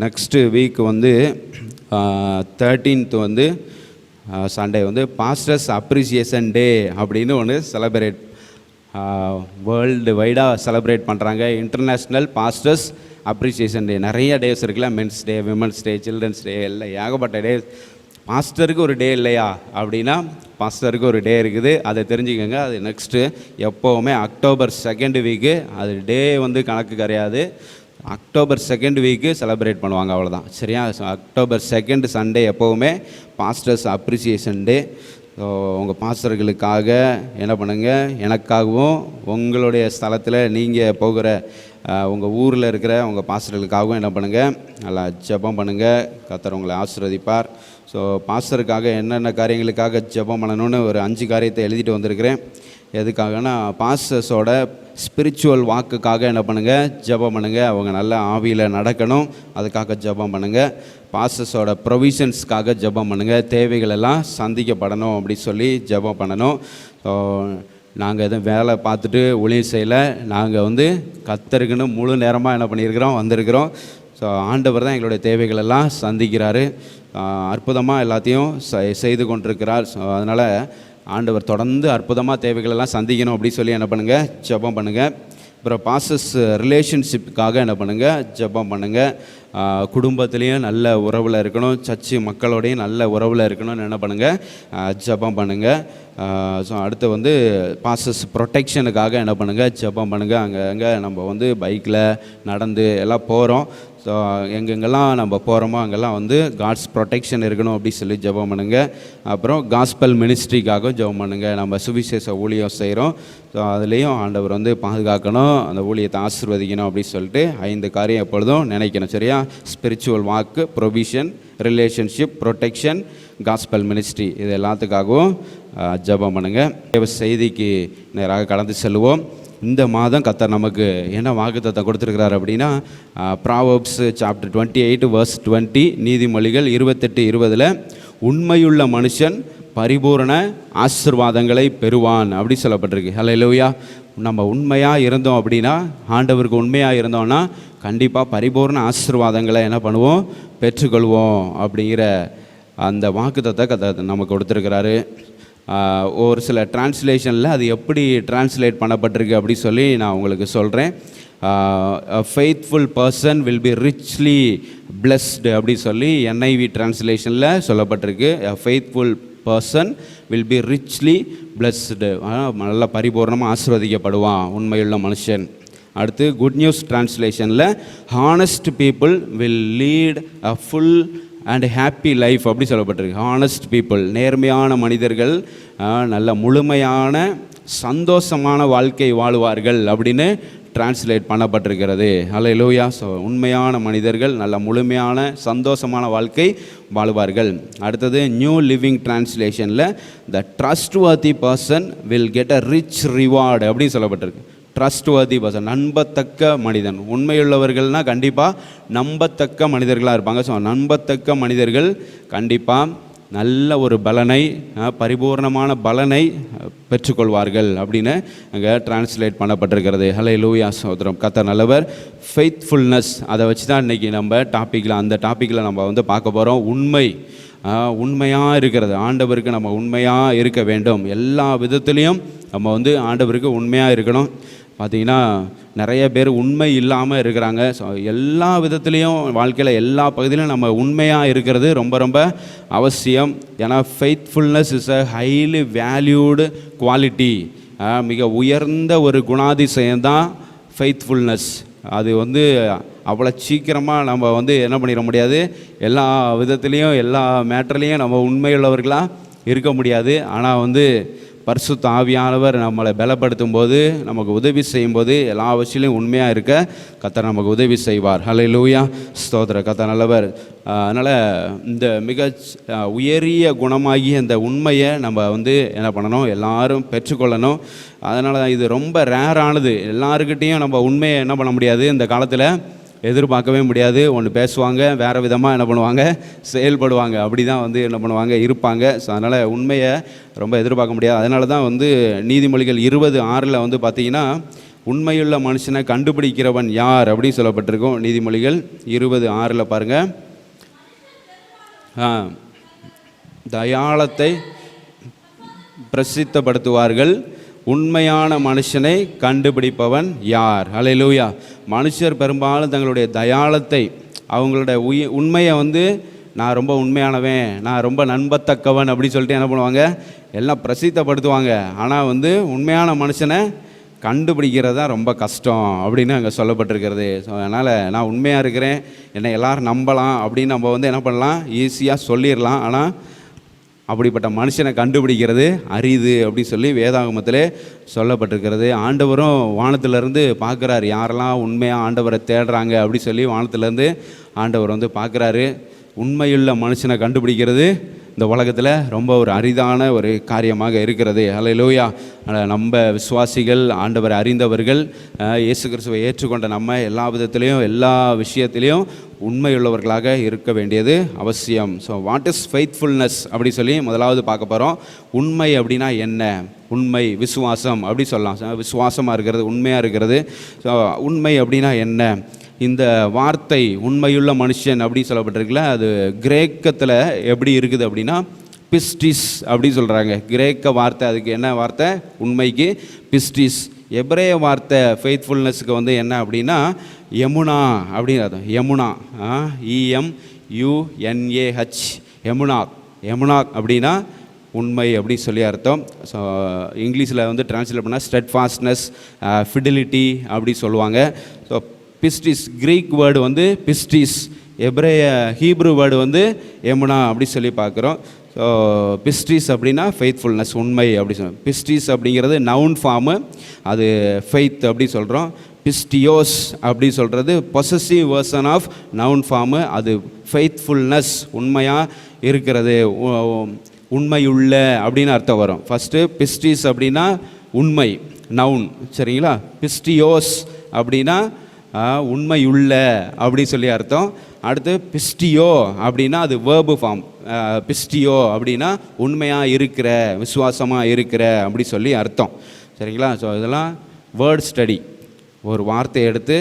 Next week வந்து 13th வந்து Sunday வந்து பாஸ்டர்ஸ் அப்ரிசியேஷன் டே அப்படின்னு ஒன்று செலப்ரேட் வேர்ல்டு வைடாக செலப்ரேட் பண்ணுறாங்க. International pastors appreciation day. நிறைய டேஸ் இருக்குல்ல, men's day, women's day, children's day, எல்லாம் ஏகப்பட்ட டே. பாஸ்டருக்கு ஒரு டே இல்லையா அப்படின்னா பாஸ்டருக்கு ஒரு டே இருக்குது, அதை தெரிஞ்சுக்கோங்க. அது நெக்ஸ்ட்டு எப்போவுமே அக்டோபர் 2nd வீக்கு, அது டே வந்து கணக்கு கிடையாது, அக்டோபர் 2nd வீக்கு செலப்ரேட் பண்ணுவாங்க, அவ்வளோதான். சரியா? அக்டோபர் 2nd சண்டே எப்போவுமே பாஸ்டர்ஸ் அப்ரிசியேஷன் டே. ஸோ உங்கள் பாஸ்டர்களுக்காக என்ன பண்ணுங்கள், எனக்காகவும் உங்களுடைய ஸ்தலத்தில் நீங்கள் போகிற உங்கள் ஊரில் இருக்கிற உங்கள் பாஸ்டர்களுக்காகவும் என்ன பண்ணுங்கள், நல்லா ஜெபம் பண்ணுங்கள். கர்த்தர் உங்களை ஆசீர்வதிப்பார். ஸோ பாஸ்டருக்காக என்னென்ன காரியங்களுக்காக ஜெபம் பண்ணணும்னு ஒரு 5 காரியத்தை எழுதிட்டு வந்திருக்கிறேன். எதுக்காகனா பாஸ்டர்ஸோட ஸ்பிரிச்சுவல் வாக்குக்காக என்ன பண்ணுங்கள், ஜெபம் பண்ணுங்கள். அவங்க நல்ல ஆவியில் நடக்கணும், அதுக்காக ஜெபம் பண்ணுங்கள். பாஸ்டர்ஸோட ப்ரொவிஷன்ஸ்க்காக ஜெபம் பண்ணுங்கள். தேவைகள் எல்லாம் சந்திக்கப்படணும் அப்படி சொல்லி ஜெபம் பண்ணணும். ஸோ நாங்கள் எதுவும் வேலை பார்த்துட்டு ஊழியம் செய்யலை, நாங்கள் வந்து கர்த்தருக்குன்னு முழு நேரமாக என்ன பண்ணியிருக்கிறோம், வந்திருக்கிறோம். ஸோ ஆண்டவர் தான் எங்களுடைய தேவைகள் எல்லாம் சந்திக்கிறாரு, அற்புதமாக எல்லாத்தையும் செய்து கொண்டிருக்கிறார். ஸோ அதனால் ஆண்டவர் தொடர்ந்து அற்புதமாக தேவைகளெல்லாம் சந்திக்கணும் அப்படி சொல்லி என்ன பண்ணுங்கள், ஜெபம் பண்ணுங்கள். அப்புறம் பாஸ்டர்ஸ் ரிலேஷன்ஷிப்புக்காக என்ன பண்ணுங்கள், ஜெபம் பண்ணுங்கள். குடும்பத்துலேயும் நல்ல உறவில் இருக்கணும், சர்ச்சு மக்களோடையும் நல்ல உறவில் இருக்கணும்னு என்ன பண்ணுங்கள், ஜெபம் பண்ணுங்கள். ஸோ அடுத்து வந்து பாஸ்டர்ஸ் ப்ரொடெக்ஷனுக்காக என்ன பண்ணுங்கள், ஜெபம் பண்ணுங்கள். அங்கே நம்ம வந்து பைக்கில் நடந்து எல்லாம் போகிறோம். ஸோ எங்கெங்கெல்லாம் நம்ம போகிறோமோ அங்கெல்லாம் வந்து காட்ஸ் ப்ரொடெக்ஷன் இருக்கணும் அப்படி சொல்லி ஜெபம் பண்ணுங்கள். அப்புறம் காஸ்பல் மினிஸ்ட்ரிக்காக ஜெபம் பண்ணுங்கள். நம்ம சுவிசேஷ ஊழியம் செய்கிறோம், ஸோ அதுலேயும் ஆண்டவர் வந்து பாதுகாக்கணும், அந்த ஊழியத்தை ஆசீர்வதிக்கணும் அப்படி சொல்லிட்டு 5 காரியம் எப்பொழுதும் நினைக்கணும். சரியா? ஸ்பிரிச்சுவல் வாக்கு, provision, relationship, protection, gospel ministry, இது எல்லாத்துக்காகவும் ஜெபம் பண்ணுங்கள். தேவ செய்திக்கு நேராக கடந்து செல்வோம். இந்த மாதம் கர்த்தர் நமக்கு என்ன வாக்குத்தத்தம் கொடுத்துருக்கிறார் அப்படின்னா, ப்ராவர்ப்ஸ் சாப்டர் 28 verse 20, நீதிமொழிகள் 28:20 உண்மையுள்ள மனுஷன் பரிபூரண ஆசீர்வாதங்களை பெறுவான் அப்படி சொல்லப்பட்டிருக்கு. ஹல்லேலூயா. நம்ம உண்மையாக இருந்தோம் அப்படின்னா, ஆண்டவருக்கு உண்மையாக இருந்தோம்னா கண்டிப்பாக பரிபூர்ண ஆசீர்வாதங்களை என்ன பண்ணுவோம், பெற்றுக்கொள்வோம் அப்படிங்கிற அந்த வாக்குத்தத்தத்தை கர்த்தர் நமக்கு கொடுத்துருக்கிறாரு. ஒரு சில டிரான்ஸ்லேஷனில் அது எப்படி டிரான்ஸ்லேட் பண்ணப்பட்டிருக்கு அப்படி சொல்லி நான் உங்களுக்கு சொல்கிறேன். Faithful person will be richly blessed அப்படி சொல்லி NIV டிரான்ஸ்லேஷனில் சொல்லப்பட்டிருக்கு. Faithful person will be richly blessed, நல்ல பரிபூர்ணமாக ஆசீர்வதிக்கப்படுவான் உண்மையுள்ள மனுஷன். அடுத்து குட் நியூஸ் டிரான்ஸ்லேஷனில் honest people will lead a full and happy life அப்படி சொல்லப்பட்டிருக்கு. ஹானஸ்ட் பீப்புள், நேர்மையான மனிதர்கள் நல்ல முழுமையான சந்தோஷமான வாழ்க்கை வாழுவார்கள் அப்படின்னு டிரான்ஸ்லேட் பண்ணப்பட்டிருக்கிறது. ஹல்லேலூயா. ஸோ உண்மையான மனிதர்கள் நல்ல முழுமையான சந்தோஷமான வாழ்க்கை வாழுவார்கள். அடுத்தது நியூ லிவிங் டிரான்ஸ்லேஷனில் the trustworthy person will get a rich reward அப்படின்னு சொல்லப்பட்டிருக்கு. ட்ரஸ்ட்வர்தி பர்சன், நம்பத்தக்க மனிதன். உண்மையுள்ளவர்கள்னால் கண்டிப்பாக நம்பத்தக்க மனிதர்களாக இருப்பாங்க. ஸோ நம்பத்தக்க மனிதர்கள் கண்டிப்பாக நல்ல ஒரு பலனை, பரிபூர்ணமான பலனை பெற்றுக்கொள்வார்கள் அப்படின்னு அங்கே டிரான்ஸ்லேட் பண்ணப்பட்டிருக்கிறது. ஹல்லேலூயா. சகோதரம், கர்த்தர் நல்லவர். ஃபெய்த்ஃபுல்னஸ், அதை வச்சு தான் இன்றைக்கி நம்ம அந்த டாப்பிக்கில் நம்ம வந்து பார்க்க போகிறோம். உண்மையாக இருக்கிறது. ஆண்டவருக்கு நம்ம உண்மையாக இருக்க வேண்டும். எல்லா விதத்துலேயும் நம்ம வந்து ஆண்டவருக்கு உண்மையாக இருக்கணும். பார்த்திங்கன்னா நிறைய பேர் உண்மை இல்லாமல் இருக்கிறாங்க. ஸோ எல்லா விதத்துலேயும் வாழ்க்கையில் எல்லா பகுதியிலும் நம்ம உண்மையாக இருக்கிறது ரொம்ப ரொம்ப அவசியம். ஏன்னா faithfulness is a highly valued quality. மிக உயர்ந்த ஒரு குணாதிசயம்தான் ஃபெய்த்ஃபுல்னஸ். அது வந்து அவ்வளோ சீக்கிரமாக நம்ம வந்து என்ன பண்ணிட முடியாது, எல்லா விதத்துலேயும் எல்லா மேட்டர்லேயும் நம்ம உண்மையுள்ளவர்களாக இருக்க முடியாது. ஆனால் வந்து பரிசுத்த ஆவியானவர் நம்மளை பலப்படுத்தும் போது, நமக்கு உதவி செய்யும்போது எல்லா விஷயத்திலையும் உண்மையாக இருக்க கர்த்தர் நமக்கு உதவி செய்வார். ஹல்லேலூயா. ஸ்தோத்திர. கர்த்தர் நல்லவர். அதனால் இந்த மிக உயரிய குணமாகிய இந்த உண்மையை நம்ம வந்து என்ன பண்ணணும், எல்லாரும் பெற்றுக்கொள்ளணும். அதனால் தான் இது ரொம்ப ரேரானது. எல்லாருக்கிட்டேயும் நம்ம உண்மையை என்ன பண்ண முடியாது, இந்த காலத்தில் எதிர்பார்க்கவே முடியாது. ஒன்று பேசுவாங்க, வேறு விதமாக என்ன பண்ணுவாங்க, செயல்படுவாங்க. அப்படி தான் வந்து என்ன பண்ணுவாங்க, இருப்பாங்க. ஸோ அதனால் உண்மையை ரொம்ப எதிர்பார்க்க முடியாது. அதனால தான் வந்து நீதிமொழிகள் 20:6 வந்து பார்த்திங்கன்னா, உண்மையுள்ள மனுஷனை கண்டுபிடிக்கிறவன் யார் அப்படின்னு சொல்லப்பட்டிருக்கும். நீதிமொழிகள் 20:6 பாருங்கள். தயாளத்தை பிரசித்தப்படுத்துவார்கள், உண்மையான மனுஷனை கண்டுபிடிப்பவன் யார். அல்லேலூயா. மனுஷர் பெரும்பாலும் தங்களுடைய தயாளத்தை, அவங்களுடைய உண்மையை நான் ரொம்ப உண்மையானவன், நான் ரொம்ப நம்பத்தக்கவன் அப்படின்னு சொல்லிட்டு என்ன பண்ணுவாங்க, எல்லாம் பிரசித்தப்படுத்துவாங்க. ஆனால் உண்மையான மனுஷனை கண்டுபிடிக்கிறது தான் ரொம்ப கஷ்டம் அப்படின்னு அங்கே சொல்லப்பட்டிருக்கிறது. ஸோ அதனால் நான் உண்மையாக இருக்கிறேன், என்னை எல்லோரும் நம்பலாம் அப்படின்னு நம்ம என்ன பண்ணலாம், ஈஸியாக சொல்லிடலாம். ஆனால் அப்படிப்பட்ட மனுஷனை கண்டுபிடிக்கிறது அரிது அப்படின்னு சொல்லி வேதாகமத்திலே சொல்லப்பட்டிருக்கிறது. ஆண்டவரும் வானத்திலேருந்து பார்க்குறாரு, யாரெல்லாம் உண்மையாக ஆண்டவரை தேடுறாங்க அப்படி சொல்லி வானத்திலேருந்து ஆண்டவர் பார்க்குறாரு. உண்மையுள்ள மனுஷனை கண்டுபிடிக்கிறது இந்த உலகத்தில் ரொம்ப ஒரு அரிதான ஒரு காரியமாக இருக்கிறது. அல்லேலூயா. நம்ம விசுவாசிகள், ஆண்டவரை அறிந்தவர்கள், இயேசு கிறிஸ்துவை ஏற்றுக்கொண்ட நம்ம எல்லா விதத்திலையும் எல்லா விஷயத்திலையும் உண்மையுள்ளவர்களாக இருக்க வேண்டியது அவசியம். ஸோ வாட் இஸ் ஃபெய்த்ஃபுல்னஸ் அப்படி சொல்லி முதலாவது பார்க்க போகிறோம். உண்மை அப்படின்னா என்ன? உண்மை, விசுவாசம் அப்படி சொல்லலாம். விசுவாசமாக இருக்கிறது, உண்மையாக இருக்கிறது. ஸோ உண்மை அப்படின்னா என்ன? இந்த வார்த்தை உண்மையுள்ள மனுஷன் அப்படின்னு சொல்லப்பட்டிருக்குல்ல, அது கிரேக்கத்தில் எப்படி இருக்குது அப்படின்னா பிஸ்டிஸ் அப்படி சொல்கிறாங்க. கிரேக்க வார்த்தை, அதுக்கு என்ன வார்த்தை? உண்மைக்கு பிஸ்டிஸ். எபிரேய வார்த்தை ஃபெய்த்ஃபுல்னஸுக்கு என்ன அப்படின்னா யமுனா அப்படின்னு அர்த்தம். யமுனா, EMUNAH, யமுனாக். யமுனாக் அப்படின்னா உண்மை அப்படின்னு சொல்லி அர்த்தம். ஸோ இங்கிலீஷில் டிரான்ஸ்லேட் பண்ணால் ஸ்டெட்ஃபாஸ்ட்னஸ், ஃபிடிலிட்டி அப்படி சொல்லுவாங்க. ஸோ பிஸ்டிஸ், க்ரீக் வேர்டு பிஸ்டிஸ், எபிரேய ஹீப்ரு வேர்டு யமுனா அப்படி சொல்லி பார்க்குறோம். ஸோ பிஸ்டிஸ் அப்படின்னா ஃபெய்த்ஃபுல்னஸ், உண்மை அப்படி சொல்லுவோம். பிஸ்டிஸ் அப்படிங்கிறது நவுன் ஃபார்மு, அது ஃபெய்த் அப்படி சொல்கிறோம். பிஸ்டியோஸ் அப்படி சொல்கிறது possessive version of noun form, அது ஃபெய்த்ஃபுல்னஸ், உண்மையாக இருக்கிறது, உண்மையுள்ள அப்படின்னு அர்த்தம் வரும். ஃபஸ்ட்டு பிஸ்டிஸ் அப்படின்னா உண்மை, நவுன், சரிங்களா. பிஸ்டியோஸ் அப்படின்னா உண்மையுள்ள அப்படி சொல்லி அர்த்தம். அடுத்து பிஸ்டியோ அப்படின்னா அது வேர்பு ஃபார்ம். பிஸ்டியோ அப்படின்னா உண்மையாக இருக்கிற, விசுவாசமாக இருக்கிற அப்படி சொல்லி அர்த்தம், சரிங்களா. ஸோ இதெல்லாம் வேர்ட் ஸ்டடி, ஒரு வார்த்தையை எடுத்து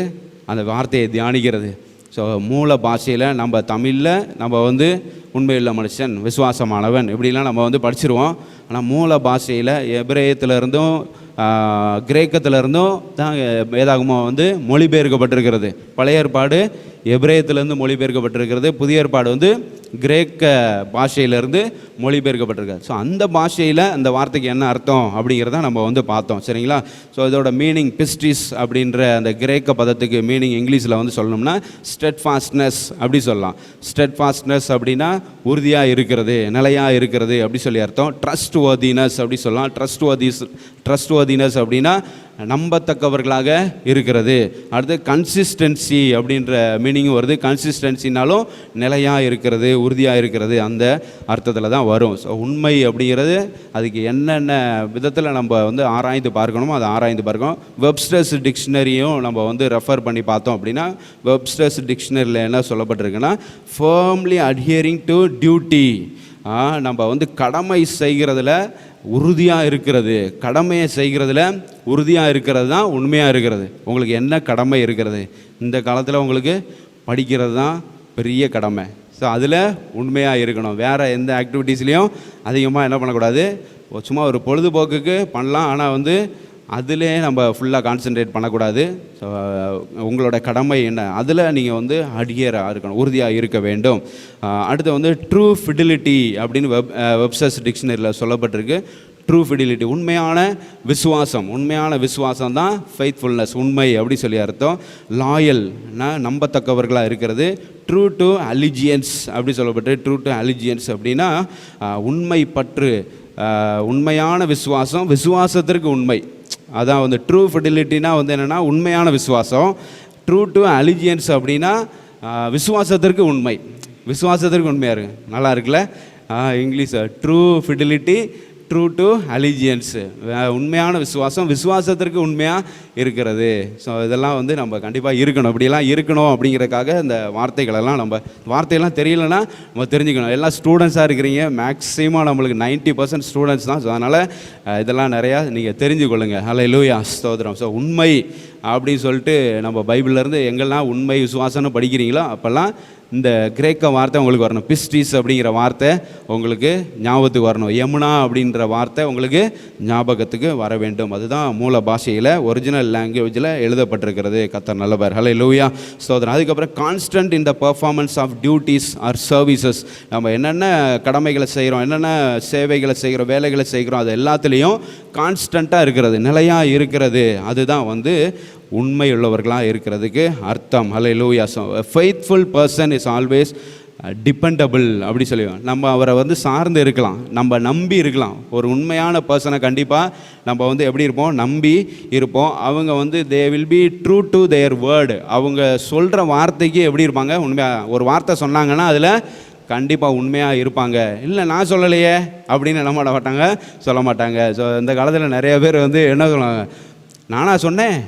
அந்த வார்த்தையை தியானிக்கிறது. ஸோ மூல பாஷையில் நம்ம தமிழில் நம்ம உண்மையுள்ள மனுஷன், விசுவாசமானவன் இப்படிலாம் நம்ம படிச்சிருவோம். ஆனால் மூல பாஷையில் எபிரேயத்திலிருந்தும் கிரேக்கத்திலிருந்தும் தான் வேதாகமம் மொழிபெயர்க்கப்பட்டிருக்கிறது. பழைய ஏற்பாடு எபிரேயத்திலேருந்து மொழிபெயர்க்கப்பட்டிருக்கிறது, புதிய ஏற்பாடு கிரேக்க பாஷையிலேருந்து மொழிபெயர்க்கப்பட்டிருக்காது. ஸோ அந்த பாஷையில் அந்த வார்த்தைக்கு என்ன அர்த்தம் அப்படிங்கிறத நம்ம பார்த்தோம், சரிங்களா. ஸோ இதோட மீனிங் பிஸ்டிஸ் அப்படின்ற அந்த கிரேக்க பதத்துக்கு மீனிங் இங்கிலீஷில் சொல்லணும்னா ஸ்டெட்ஃபாஸ்ட்னஸ் அப்படி சொல்லலாம். ஸ்டெட்ஃபாஸ்ட்னஸ் அப்படின்னா உறுதியாக இருக்கிறது, நிலையாக இருக்கிறது அப்படி சொல்லி அர்த்தம். ட்ரஸ்ட் வர்தினஸ் அப்படி சொல்லலாம். ட்ரஸ்ட் வர்தினஸ் அப்படின்னா நம்பத்தக்கவர்களாக இருக்கிறது. அடுத்து கன்சிஸ்டன்சி அப்படின்ற மீனிங்கும் வருது. கன்சிஸ்டன்சினாலும் நிலையாக இருக்கிறது, உறுதியாக இருக்கிறது அந்த அர்த்தத்தில் தான் வரும். ஸோ உண்மை அப்படிங்கிறது அதுக்கு என்னென்ன விதத்தில் நம்ம ஆராய்ந்து பார்க்கணுமோ அதை ஆராய்ந்து பார்க்கணும். வெப்ஸ்டர்ஸ் டிக்ஷனரியும் நம்ம ரெஃபர் பண்ணி பார்த்தோம் அப்படின்னா வெப்ஸ்டர்ஸ் டிக்ஷனரியில் என்ன சொல்லப்பட்டிருக்குன்னா ஃபர்ம்லி அட்ஹியரிங் டு டியூட்டி, நம்ம கடமை செய்கிறதுல உறுதியாக இருக்கிறது, கடமையை செய்கிறதுல உறுதியாக இருக்கிறது தான் உண்மையாக இருக்கிறது. உங்களுக்கு என்ன கடமை இருக்கிறது? இந்த காலத்தில் உங்களுக்கு படிக்கிறது தான் பெரிய கடமை. ஸோ அதில் உண்மையாக இருக்கணும். வேறு எந்த ஆக்டிவிட்டீஸ்லேயும் அதிகமாக என்ன பண்ணக்கூடாது, சும்மா ஒரு பொழுதுபோக்குக்கு பண்ணலாம், ஆனால் அதிலே நம்ம ஃபுல்லாக கான்சென்ட்ரேட் பண்ணக்கூடாது. ஸோ உங்களோட கடமை என்ன, அதில் நீங்கள் அடியராக இருக்கணும், உறுதியாக இருக்க வேண்டும். அடுத்து ட்ரூ ஃபிடிலிட்டி அப்படின்னு வெப்ஸ்டர்ஸ் டிக்ஷனரியில் சொல்லப்பட்டிருக்கு. ட்ரூ ஃபிடிலிட்டி, உண்மையான விசுவாசம். உண்மையான விசுவாசம் தான் ஃபெய்த்ஃபுல்னஸ், உண்மை அப்படி சொல்லி அர்த்தம். லாயல்னா நம்பத்தக்கவர்களாக இருக்கிறது. ட்ரூ டு அலிஜியன்ஸ் அப்படி சொல்லப்பட்டு, ட்ரூ டு அலிஜியன்ஸ் அப்படின்னா உண்மை பற்று, உண்மையான விசுவாசம், விசுவாசத்திற்கு உண்மை. அதான் ட்ரூ ஃபிடிலிட்டினா என்னென்னா உண்மையான விசுவாசம். ட்ரூ டு அலிஜியன்ஸ் அப்படின்னா விசுவாசத்திற்கு உண்மை, விசுவாசத்திற்கு உண்மையாக இருக்குது. நல்லா இருக்குல்ல English. True fidelity true to allegiance, உண்மையான விசுவாசம், விசுவாசத்திற்கு உண்மையாக இருக்கிறது. ஸோ இதெல்லாம் வந்து நம்ம கண்டிப்பாக இருக்கணும், இப்படியெல்லாம் இருக்கணும் அப்படிங்கிறதுக்காக இந்த வார்த்தைகளெல்லாம் நம்ம வார்த்தையெல்லாம் தெரியலன்னா நம்ம தெரிஞ்சுக்கணும். எல்லாம் ஸ்டூடெண்ட்ஸாக இருக்கிறீங்க, மேக்ஸிமம் நம்மளுக்கு 90% ஸ்டூடெண்ட்ஸ் தான். ஸோ அதனால் இதெல்லாம் நிறையா நீங்கள் தெரிஞ்சு கொள்ளுங்கள். ஹல்லேலூயா, ஸ்தோத்திரம். ஸோ உண்மை அப்படின்னு சொல்லிட்டு நம்ம பைபிள்லேருந்து எங்கெல்லாம் உண்மை விசுவாசம்னு படிக்கிறீங்களோ அப்போல்லாம் இந்த கிரேக்க வார்த்தை உங்களுக்கு வரணும். பிஸ்டிஸ் அப்படிங்கிற வார்த்தை உங்களுக்கு ஞாபகத்துக்கு வரணும். யமுனா அப்படின்ற வார்த்தை உங்களுக்கு ஞாபகத்துக்கு வர வேண்டும். அதுதான் மூல பாஷையில் ஒரிஜினல் லாங்குவேஜில் எழுதப்பட்டிருக்கிறது. கர்த்தர் நல்லவர். ஹல்லேலூயா, ஸ்தோத்திரம். அதுக்கப்புறம் constant in the performance of duties or services. நம்ம என்னென்ன கடமைகளை செய்கிறோம், என்னென்ன சேவைகளை செய்கிறோம், வேலைகளை செய்கிறோம், அது எல்லாத்துலேயும் கான்ஸ்டண்ட்டாக இருக்கிறது, நிலையாக இருக்கிறது. அதுதான் வந்து உண்மையுள்ளவர்களாக இருக்கிறதுக்கு அர்த்தம். ஹல்லேலூயா. Faithful person is always dependable அப்படி சொல்லுவோம். நம்ம அவரை வந்து சார்ந்து இருக்கலாம், நம்ம நம்பி இருக்கலாம். ஒரு உண்மையான பர்சனை கண்டிப்பாக நம்ம வந்து எப்படி இருப்போம், நம்பி இருப்போம். அவங்க வந்து தே will be true to their word. அவங்க சொல்கிற வார்த்தைக்கு எப்படி இருப்பாங்க, உண்மையாக ஒரு வார்த்தை சொன்னாங்கன்னா அதில் கண்டிப்பாக உண்மையாக இருப்பாங்க. இல்லை நான் சொல்லலையே அப்படின்னு என்ன பண்ண மாட்டாங்க, சொல்ல மாட்டாங்க. ஸோ இந்த காலத்தில் நிறைய பேர் வந்து என்ன சொல்லுவாங்க, நானா சொன்னேன்,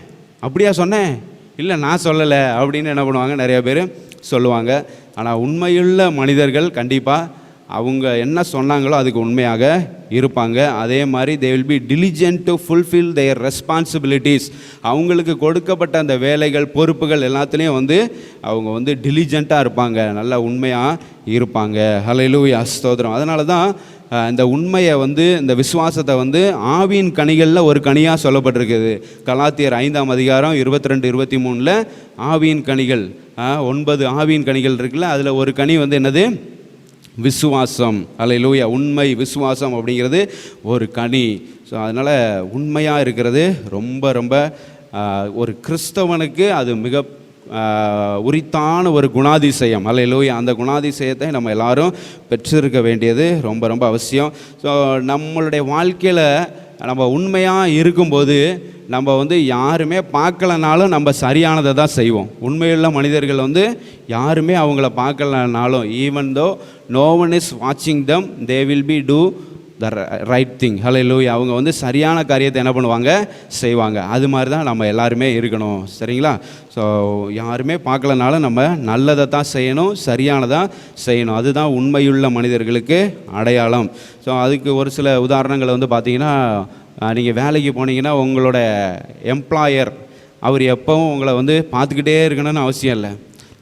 அப்படியா சொன்னேன், இல்லை நான் சொல்லலை அப்படின்னு என்ன பண்ணுவாங்க, நிறைய பேர் சொல்லுவாங்க. ஆனால் உண்மையுள்ள மனிதர்கள் கண்டிப்பாக அவங்க என்ன சொன்னாங்களோ அதுக்கு உண்மையாக இருப்பாங்க. அதே மாதிரி they will be diligent to fulfil their responsibilities. அவங்களுக்கு கொடுக்கப்பட்ட அந்த வேலைகள், பொறுப்புகள் எல்லாத்துலேயும் வந்து அவங்க வந்து டிலிஜெண்ட்டாக இருப்பாங்க, நல்லா உண்மையாக இருப்பாங்க. ஹல்லேலூயா, ஸ்தோத்திரம். அதனால தான் இந்த உண்மையை வந்து, இந்த விசுவாசத்தை வந்து ஆவியின் கனிகளில் ஒரு கனியாக சொல்லப்பட்டிருக்குது. கலாத்தியர் 5ஆம் அதிகாரம் 22-23 ஆவியின் கனிகள், 9 ஆவியின் கனிகள் இருக்குல்ல, அதில் ஒரு கனி வந்து என்னது, விசுவாசம். ஹல்லேலூயா, உண்மை விசுவாசம் அப்படிங்கிறது ஒரு கனி. ஸோ அதனால் உண்மையாக இருக்கிறது ரொம்ப ரொம்ப ஒரு கிறிஸ்தவனுக்கு அது மிக உரித்தான ஒரு குணாதிசயம். ஹல்லேலூயா. அந்த குணாதிசயத்தை நம்ம எல்லாரும் பெற்றிருக்க வேண்டியது ரொம்ப ரொம்ப அவசியம். ஸோ நம்மளுடைய வாழ்க்கையில் நம்ம உண்மையாக இருக்கும்போது நம்ம வந்து யாருமே பார்க்கலனாலும் நம்ம சரியானதை தான் செய்வோம். உண்மையுள்ள மனிதர்கள் வந்து யாருமே அவங்கள பார்க்கலனாலும், even though no one is வாட்சிங் them, they will be do the right thing. ஹல்லேலூயா. அவங்க வந்து சரியான காரியத்தை என்ன பண்ணுவாங்க, செய்வாங்க. அது மாதிரி தான் நம்ம எல்லாருமே இருக்கணும். சரிங்களா? ஸோ யாருமே பார்க்கலனாலும் நம்ம நல்லதை தான் செய்யணும், சரியானதாக செய்யணும். அதுதான் உண்மையுள்ள மனிதர்களுக்கு அடையாளம். ஸோ அதுக்கு ஒரு சில உதாரணங்களை வந்து பார்த்திங்கன்னா, நீங்கள் வேலைக்கு போனீங்கன்னா உங்களோட எம்ப்ளாயர் அவர் எப்போவும் உங்களை வந்து பார்த்துக்கிட்டே இருக்கணும்னு அவசியம் இல்லை.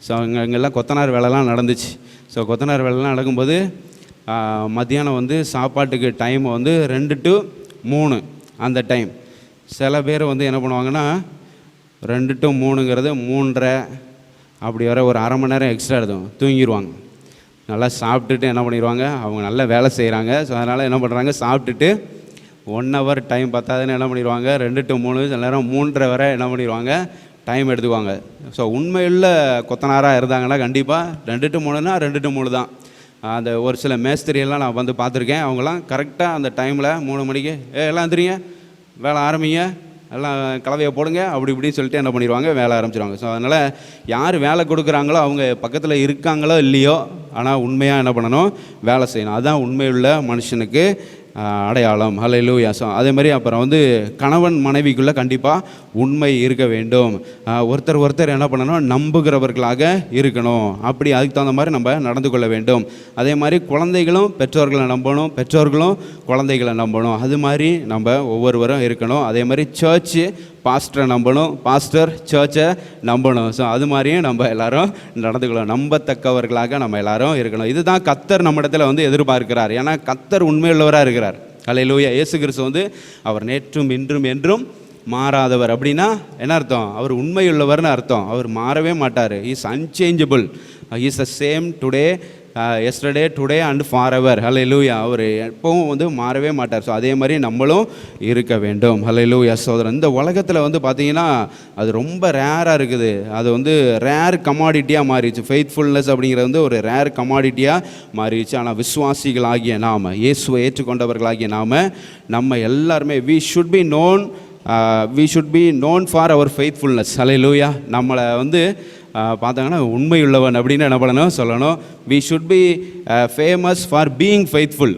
ஸோ இங்கெல்லாம் கொத்தனார் வேலைலாம் நடந்துச்சு. ஸோ கொத்தனார் வேலைலாம் நடக்கும்போது மத்தியானம் வந்து சாப்பாட்டுக்கு டைம் வந்து 2 to 3 அந்த டைம். சில பேர் வந்து என்ன பண்ணுவாங்கன்னா 2 to 3ங்கிறது 3:30 அப்படி வர ஒரு அரை மணி நேரம் எக்ஸ்ட்ரா எடுத்தும் தூங்கிடுவாங்க. நல்லா சாப்பிட்டுட்டு என்ன பண்ணிடுவாங்க, அவங்க நல்லா வேலை செய்கிறாங்க. ஸோ அதனால் என்ன பண்ணுறாங்க, சாப்பிட்டுட்டு 1 hour டைம் பத்தாதுன்னு என்ன பண்ணிடுவாங்க, 2 to 3 சில நேரம் 3:30 வரை என்ன பண்ணிடுவாங்க, டைம் எடுத்துக்குவாங்க. ஸோ உண்மையுள்ள கொத்தனாராக இருந்தாங்கன்னா கண்டிப்பாக 2 to 3னா 2 to 3 தான். அந்த ஒரு சில மேஸ்திரியெல்லாம் நான் வந்து பார்த்துருக்கேன். அவங்களாம் கரெக்டாக அந்த டைமில் 3 மணிக்கு எல்லாம் தெரியுங்க, வேலை ஆரம்பிங்க, எல்லாம் கலவையை போடுங்க, அப்படி இப்படின்னு சொல்லிட்டு என்ன பண்ணிடுவாங்க, வேலை ஆரம்பிச்சிடுவாங்க. ஸோ அதனால் யார் வேலை கொடுக்குறாங்களோ அவங்க பக்கத்தில் இருக்காங்களோ இல்லையோ, ஆனால் உண்மையாக என்ன பண்ணணும், வேலை செய்யணும். அதுதான் உண்மையுள்ள மனுஷனுக்கு அடையாளம். ஹல்லேலூயா. ஸோ அதே மாதிரி அப்புறம் வந்து கணவன் மனைவிக்குள்ளே கண்டிப்பாக உண்மை இருக்க வேண்டும். ஒருத்தர் என்ன பண்ணணும், நம்புகிறவர்களாக இருக்கணும். அப்படி அதுக்கு தகுந்த மாதிரி நம்ம நடந்து கொள்ள வேண்டும். அதே மாதிரி குழந்தைகளும் பெற்றோர்களை நம்பணும், பெற்றோர்களும் குழந்தைகளை நம்பணும். அது மாதிரி நம்ம ஒவ்வொருவரும் இருக்கணும். அதே மாதிரி சர்ச்சு பாஸ்டரை நம்பணும், பாஸ்டர் சர்ச்சை நம்பணும். ஸோ அது மாதிரியும் நம்ம எல்லாரும் நடந்துக்கலாம், நம்பத்தக்கவர்களாக நம்ம எல்லாரும் இருக்கணும். இதுதான் கர்த்தர் நம்மிடத்தில் வந்து எதிர்பார்க்கிறார். ஏன்னா கர்த்தர் உண்மையுள்ளவராக இருக்கிறார். ஹல்லேலூயா. இயேசு கிறிஸ்து வந்து அவர் நேற்றும் இன்றும் என்றும் மாறாதவர். அப்படின்னா என்ன அர்த்தம், அவர் உண்மையுள்ளவர்னு அர்த்தம். அவர் மாறவே மாட்டார். Is unchangeable. Is the same today, yesterday, today and forever. ஹல்லேலூயா. அவர் எப்பவும் வந்து மாறவே மாட்டார். ஸோ அதே மாதிரி நம்மளும் இருக்க வேண்டும். ஹல்லேலூயா. சோதரன், இந்த உலகத்தில் வந்து பார்த்திங்கன்னா அது ரொம்ப ரேராக இருக்குது. அது வந்து ரேர் கமாடிட்டியாக மாறிடுச்சு. ஃபெய்த்ஃபுல்னஸ் அப்படிங்கிறது வந்து ஒரு ரேர் கமாடிட்டியாக மாறிடுச்சு. ஆனால் விசுவாசிகளாகிய நாம், இயேசுவை ஏற்றுக்கொண்டவர்களாகிய நம்ம எல்லாருமே we should be known for our faithfulness. ஹல்லேலூயா. நம்மளை வந்து பார்த்தாங்கன்னா உண்மையுள்ளவன் அப்படின்னு என்ன பண்ணணும், சொல்லணும். we should be famous for being faithful.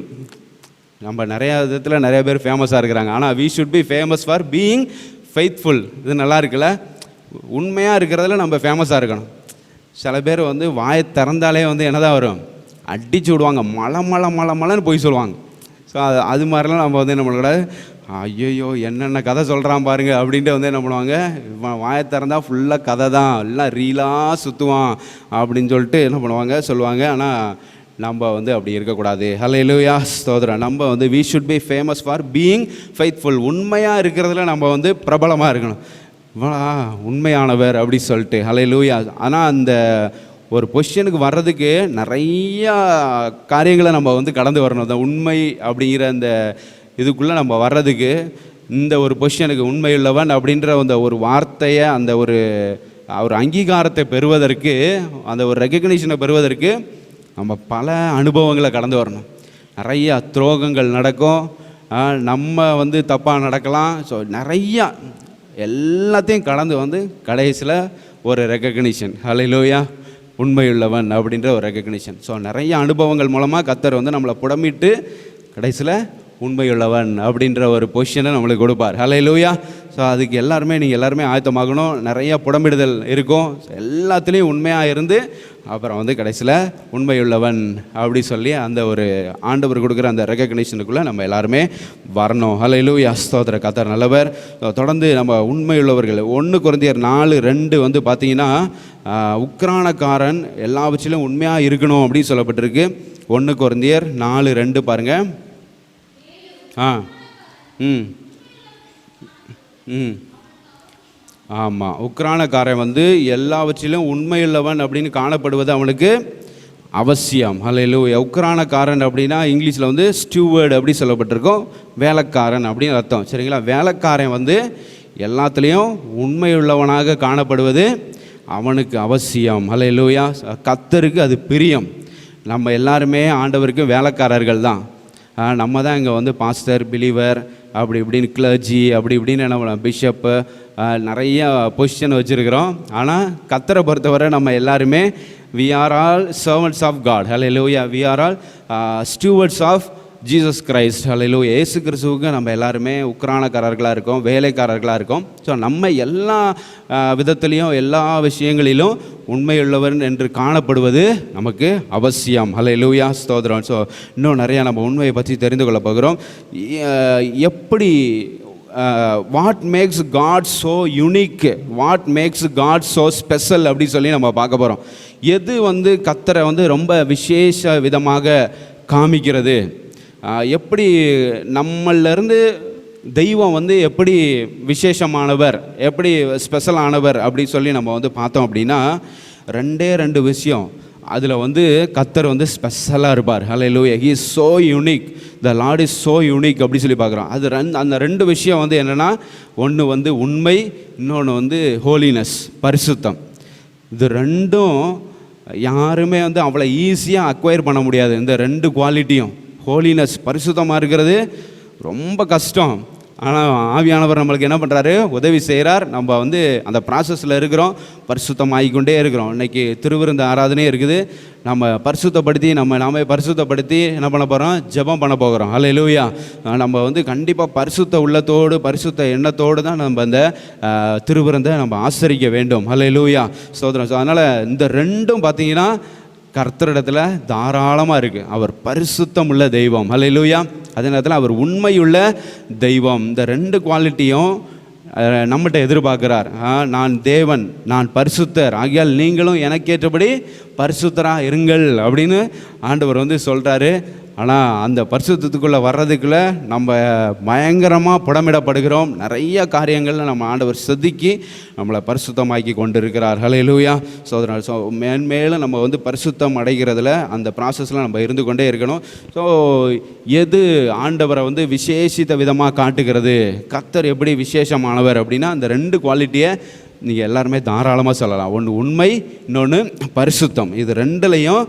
நம்ம நிறையா விதத்தில் நிறைய பேர் ஃபேமஸாக இருக்கிறாங்க. ஆனால் we should be famous for being faithful. இது நல்லா இருக்குல்ல? உண்மையாக இருக்கிறதுல நம்ம ஃபேமஸாக இருக்கணும். சில பேர் வந்து வாயை திறந்தாலே வந்து என்ன தான் வரும், அடிச்சு விடுவாங்க, மலைன்னு போய் சொல்லுவாங்க. ஸோ அது மாதிரிலாம் நம்ம வந்து என்ன பண்ணக்கூடாது. ஐயோ என்னென்ன கதை சொல்கிறான் பாருங்க அப்படின்ட்டு வந்து என்ன பண்ணுவாங்க, வாயை திறந்தால் ஃபுல்லாக கதை தான், எல்லாம் ரீலாக சுற்றுவான் அப்படின்னு சொல்லிட்டு என்ன பண்ணுவாங்க, சொல்லுவாங்க. ஆனால் நம்ம வந்து அப்படி இருக்கக்கூடாது. ஹல்லேலூயா, ஸ்தோத்திரம். நம்ம வந்து we should be famous for being faithful. உண்மையாக இருக்கிறதுல நம்ம வந்து பிரபலமாக இருக்கணும். உண்மையானவர் அப்படி சொல்லிட்டு. ஹல்லேலூயா. ஆனால் அந்த ஒரு பொசிஷனுக்கு வர்றதுக்கு நிறையா காரியங்களை நம்ம வந்து கடந்து வரணும். அந்த உண்மை அப்படிங்கிற அந்த இதுக்குள்ளே நம்ம வர்றதுக்கு, இந்த ஒரு பொசிஷனுக்கு உண்மையுள்ளவன் அப்படின்ற அந்த ஒரு வார்த்தையை, அந்த ஒரு அங்கீகாரத்தை பெறுவதற்கு, அந்த ஒரு ரெகக்னிஷனை பெறுவதற்கு நம்ம பல அனுபவங்களை கடந்து வரணும். நிறையா துரோகங்கள் நடக்கும், நம்ம வந்து தப்பாக நடக்கலாம். ஸோ நிறையா எல்லாத்தையும் கடந்து வந்து கடைசியில் ஒரு ரெகக்னிஷன், ஹல்லேலூயா, உண்மையுள்ளவன் அப்படின்ற ஒரு ரெகக்னிஷன். ஸோ நிறைய அனுபவங்கள் மூலமாக கர்த்தர் வந்து நம்மளை புடமிட்டு கடைசியில் உண்மையுள்ளவன் அப்படின்ற ஒரு பொசிஷனை நம்மளுக்கு கொடுப்பார். ஹல்லேலூயா. ஸோ அதுக்கு நீங்கள் எல்லாருமே ஆயத்தமாகணும். நிறைய புடமிடுதல் இருக்கும். எல்லாத்துலேயும் உண்மையாக இருந்து அப்புறம் வந்து கடைசியில் உண்மையுள்ளவன் அப்படி சொல்லி அந்த ஒரு ஆண்டவர் கொடுக்குற அந்த ரெகக்னிஷனுக்குள்ளே நம்ம எல்லாருமே வரணும். ஹல்லேலூயா, ஸ்தோத்திர. கர்த்தர் நல்லவர். தொடர்ந்து நம்ம உண்மையுள்ளவர்கள். 1 கொரிந்தியர் 4:2 வந்து பார்த்தீங்கன்னா, உக்ரானக்காரன் எல்லாவற்றிலும் உண்மையாக இருக்கணும் அப்படின்னு சொல்லப்பட்டிருக்கு. 1 கொரிந்தியர் 4:2 பாருங்கள். ஆமாம், உக்ரானக்காரன் வந்து எல்லாவற்றிலும் உண்மையுள்ளவன் அப்படின்னு காணப்படுவது அவனுக்கு அவசியம். ஹல்லேலூயா. உக்ரானக்காரன் அப்படின்னா இங்கிலீஷில் வந்து ஸ்டூவர்டு அப்படி சொல்லப்பட்டிருக்கோம். வேலைக்காரன் அப்படின்னு அர்த்தம். சரிங்களா? வேலைக்காரன் வந்து எல்லாத்துலேயும் உண்மையுள்ளவனாக காணப்படுவது அவனுக்கு அவசியம். ஹல்லேலூயா. கர்த்தருக்கு அது பிரியம். நம்ம எல்லாருமே ஆண்டவருக்கு வேலைக்காரர்கள் தான். நம்ம தான் இங்கே வந்து பாஸ்டர், பிலீவர், அப்படி இப்படின்னு கிளர்ஜி, அப்படி இப்படின்னு என்ன பிஷப்பு, நிறைய பொசிஷன் வச்சுருக்கிறோம். ஆனால் கர்த்தரை பொறுத்தவரை நம்ம எல்லாருமே we are all servants of God. Hallelujah. We are all stewards of Jesus Christ. Hallelujah. இயேசு கிறிஸ்துவுக்கு நம்ம எல்லாருமே உக்ரானக்காரர்களாக இருக்கோம், வேலைக்காரர்களாக இருக்கோம். ஸோ நம்ம எல்லா விதத்துலேயும் எல்லா விஷயங்களிலும் உண்மையுள்ளவர் என்று காணப்படுவது நமக்கு அவசியம். ஹல்லேலூயா, ஸ்தோத்திரம். ஸோ இன்னும் நிறையா நம்ம உண்மையை பற்றி தெரிந்து கொள்ள போகிறோம். எப்படி what makes God so unique, what makes God so special அப்படி சொல்லி நம்ம பார்க்க போகிறோம். எது வந்து கர்த்தரை வந்து ரொம்ப விசேஷ விதமாக காமிக்கிறது, எப்படி நம்மளிருந்து தெய்வம் வந்து எப்படி விசேஷமானவர், எப்படி ஸ்பெஷலானவர் அப்படி சொல்லி நம்ம வந்து பார்த்தோம் அப்படின்னா, 2 விஷயம் அதில் வந்து கர்த்தர் வந்து ஸ்பெஷலாக இருப்பார். ஹல்லேலூயா. He is so unique, the Lord is so unique அப்படி சொல்லி பார்க்குறோம். அது அந்த 2 விஷயம் வந்து என்னென்னா, ஒன்று வந்து உண்மை, இன்னொன்று வந்து ஹோலினஸ், பரிசுத்தம். இது 2ம் யாருமே வந்து அவ்வளோ ஈஸியாக அக்வயர் பண்ண முடியாது. இந்த 2 குவாலிட்டியும், ஹோலினஸ், பரிசுத்தமாக இருக்கிறது ரொம்ப கஷ்டம். ஆனால் ஆவியானவர் நம்மளுக்கு என்ன பண்ணுறாரு, உதவி செய்கிறார். நம்ம வந்து அந்த ப்ராசஸில் இருக்கிறோம், பரிசுத்தமாகிக்கொண்டே இருக்கிறோம். இன்றைக்கி திருவிருந்த ஆராதனையே இருக்குது. நம்ம பரிசுத்தப்படுத்தி நாமே பரிசுத்தப்படுத்தி என்ன பண்ண போகிறோம், ஜெபம் பண்ண போகிறோம். ஹல்லேலூயா. நம்ம வந்து கண்டிப்பாக பரிசுத்த உள்ளத்தோடு, பரிசுத்த எண்ணத்தோடு தான் நம்ம இந்த திருவிருந்தை நம்ம ஆசரிக்க வேண்டும். ஹல்லேலூயா, ஸ்தோத்திரம். ஸோ அதனால் இந்த 2ம் பார்த்தீங்கன்னா கர்த்தரிடத்தில் தாராளமாக இருக்குது. அவர் பரிசுத்தம் உள்ள தெய்வம். ஹல்லேலூயா. அதே நேரத்தில் அவர் உண்மையுள்ள தெய்வம். இந்த 2 குவாலிட்டியும் நம்மகிட்ட எதிர்பார்க்குறார். நான் தேவன், நான் பரிசுத்தர், ஆகியால் நீங்களும் எனக்கேற்றபடி பரிசுத்தராக இருங்கள் அப்படின்னு ஆண்டவர் வந்து சொல்கிறாரு. ஆனால் அந்த பரிசுத்தத்துக்குள்ளே வர்றதுக்குள்ளே நம்ம பயங்கரமாக புடமிடப்படுகிறோம். நிறைய காரியங்களில் நம்ம ஆண்டவர் செதுக்கி நம்மளை பரிசுத்தமாக்கி கொண்டு இருக்கிறார். ஹல்லேலூயா, சோதரர். ஸோ மேன்மேலும் நம்ம வந்து பரிசுத்தம் அடைகிறதுல அந்த ப்ராசஸில் நம்ம இருந்து கொண்டே இருக்கணும். ஸோ எது ஆண்டவரை வந்து விசேஷித்த விதமாக காட்டுகிறது, கர்த்தர் எப்படி விசேஷமானவர் அப்படின்னா, அந்த 2 குவாலிட்டியை நீங்கள் எல்லாருமே தாராளமாக சொல்லலாம். ஒன்று உண்மை, இன்னொன்று பரிசுத்தம். இது 2லையும்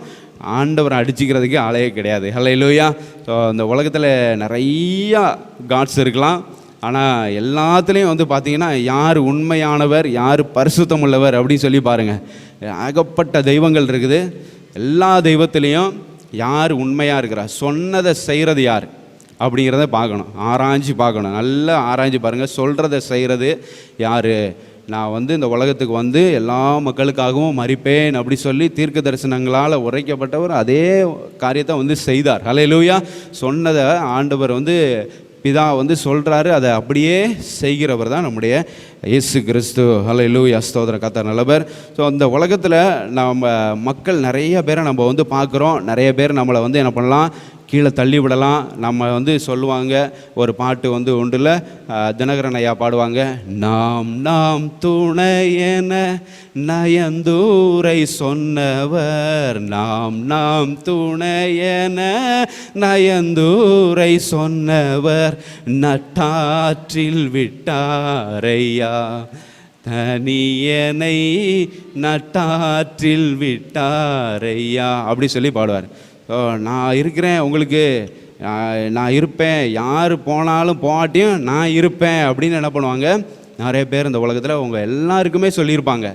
ஆண்டவரை அடிச்சுக்கிறதுக்கு ஆளையே கிடையாது. ஹல்லேலூயா. ஸோ இந்த உலகத்தில் நிறையா காட்ஸ் இருக்கலாம். ஆனால் எல்லாத்துலேயும் வந்து பார்த்திங்கன்னா யார் உண்மையானவர், யார் பரிசுத்தம் உள்ளவர் அப்படின்னு சொல்லி பாருங்கள். ஏகப்பட்ட தெய்வங்கள் இருக்குது. எல்லா தெய்வத்துலேயும் யார் உண்மையாக இருக்கிறார், சொன்னதை செய்கிறது யார், அப்படிங்கிறத பார்க்கணும், ஆராய்ச்சி பார்க்கணும். நல்லா ஆராய்ச்சி பாருங்கள். சொல்கிறத செய்கிறது யார்? நான் வந்து இந்த உலகத்துக்கு வந்து எல்லா மக்களுக்காகவும் மரிப்பேன் அப்படி சொல்லி தீர்க்க தரிசனங்களால் உரைக்கப்பட்டவர் அதே காரியத்தை வந்து செய்தார். ஹல்லேலூயா. சொன்னதை ஆண்டவர் வந்து பிதா வந்து சொல்கிறாரு, அதை அப்படியே செய்கிறவர் தான் நம்முடைய இயேசு கிறிஸ்து. ஹல்லேலூயா, ஸ்தோத்திரம். கர்த்தர் நல்லவர். ஸோ அந்த உலகத்தில் நம்ம மக்கள் நிறைய பேரை நம்ம வந்து பார்க்குறோம். நிறைய பேர் நம்மளை வந்து என்ன பண்ணலாம், கீழே தள்ளி விடலாம். நம்ம வந்து சொல்லுவாங்க, ஒரு பாட்டு வந்து உண்டுல, தினகரன் ஐயா பாடுவாங்க, நாம் நாம் துணையென நயந்தூரை சொன்னவர், நாம் நாம் துணையென நயந்தூரை சொன்னவர், நட்டாற்றில் விட்டாரையா தனியனை நட்டாற்றில் விட்டாரையா அப்படி சொல்லி பாடுவார். நான் இருக்கிறேன் உங்களுக்கு, நான் இருப்பேன், யார் போனாலும் போகாட்டியும் நான் இருப்பேன் அப்படின்னு என்ன பண்ணுவாங்க நிறைய பேர் இந்த உலகத்தில் அவங்க எல்லாருக்குமே சொல்லியிருப்பாங்க.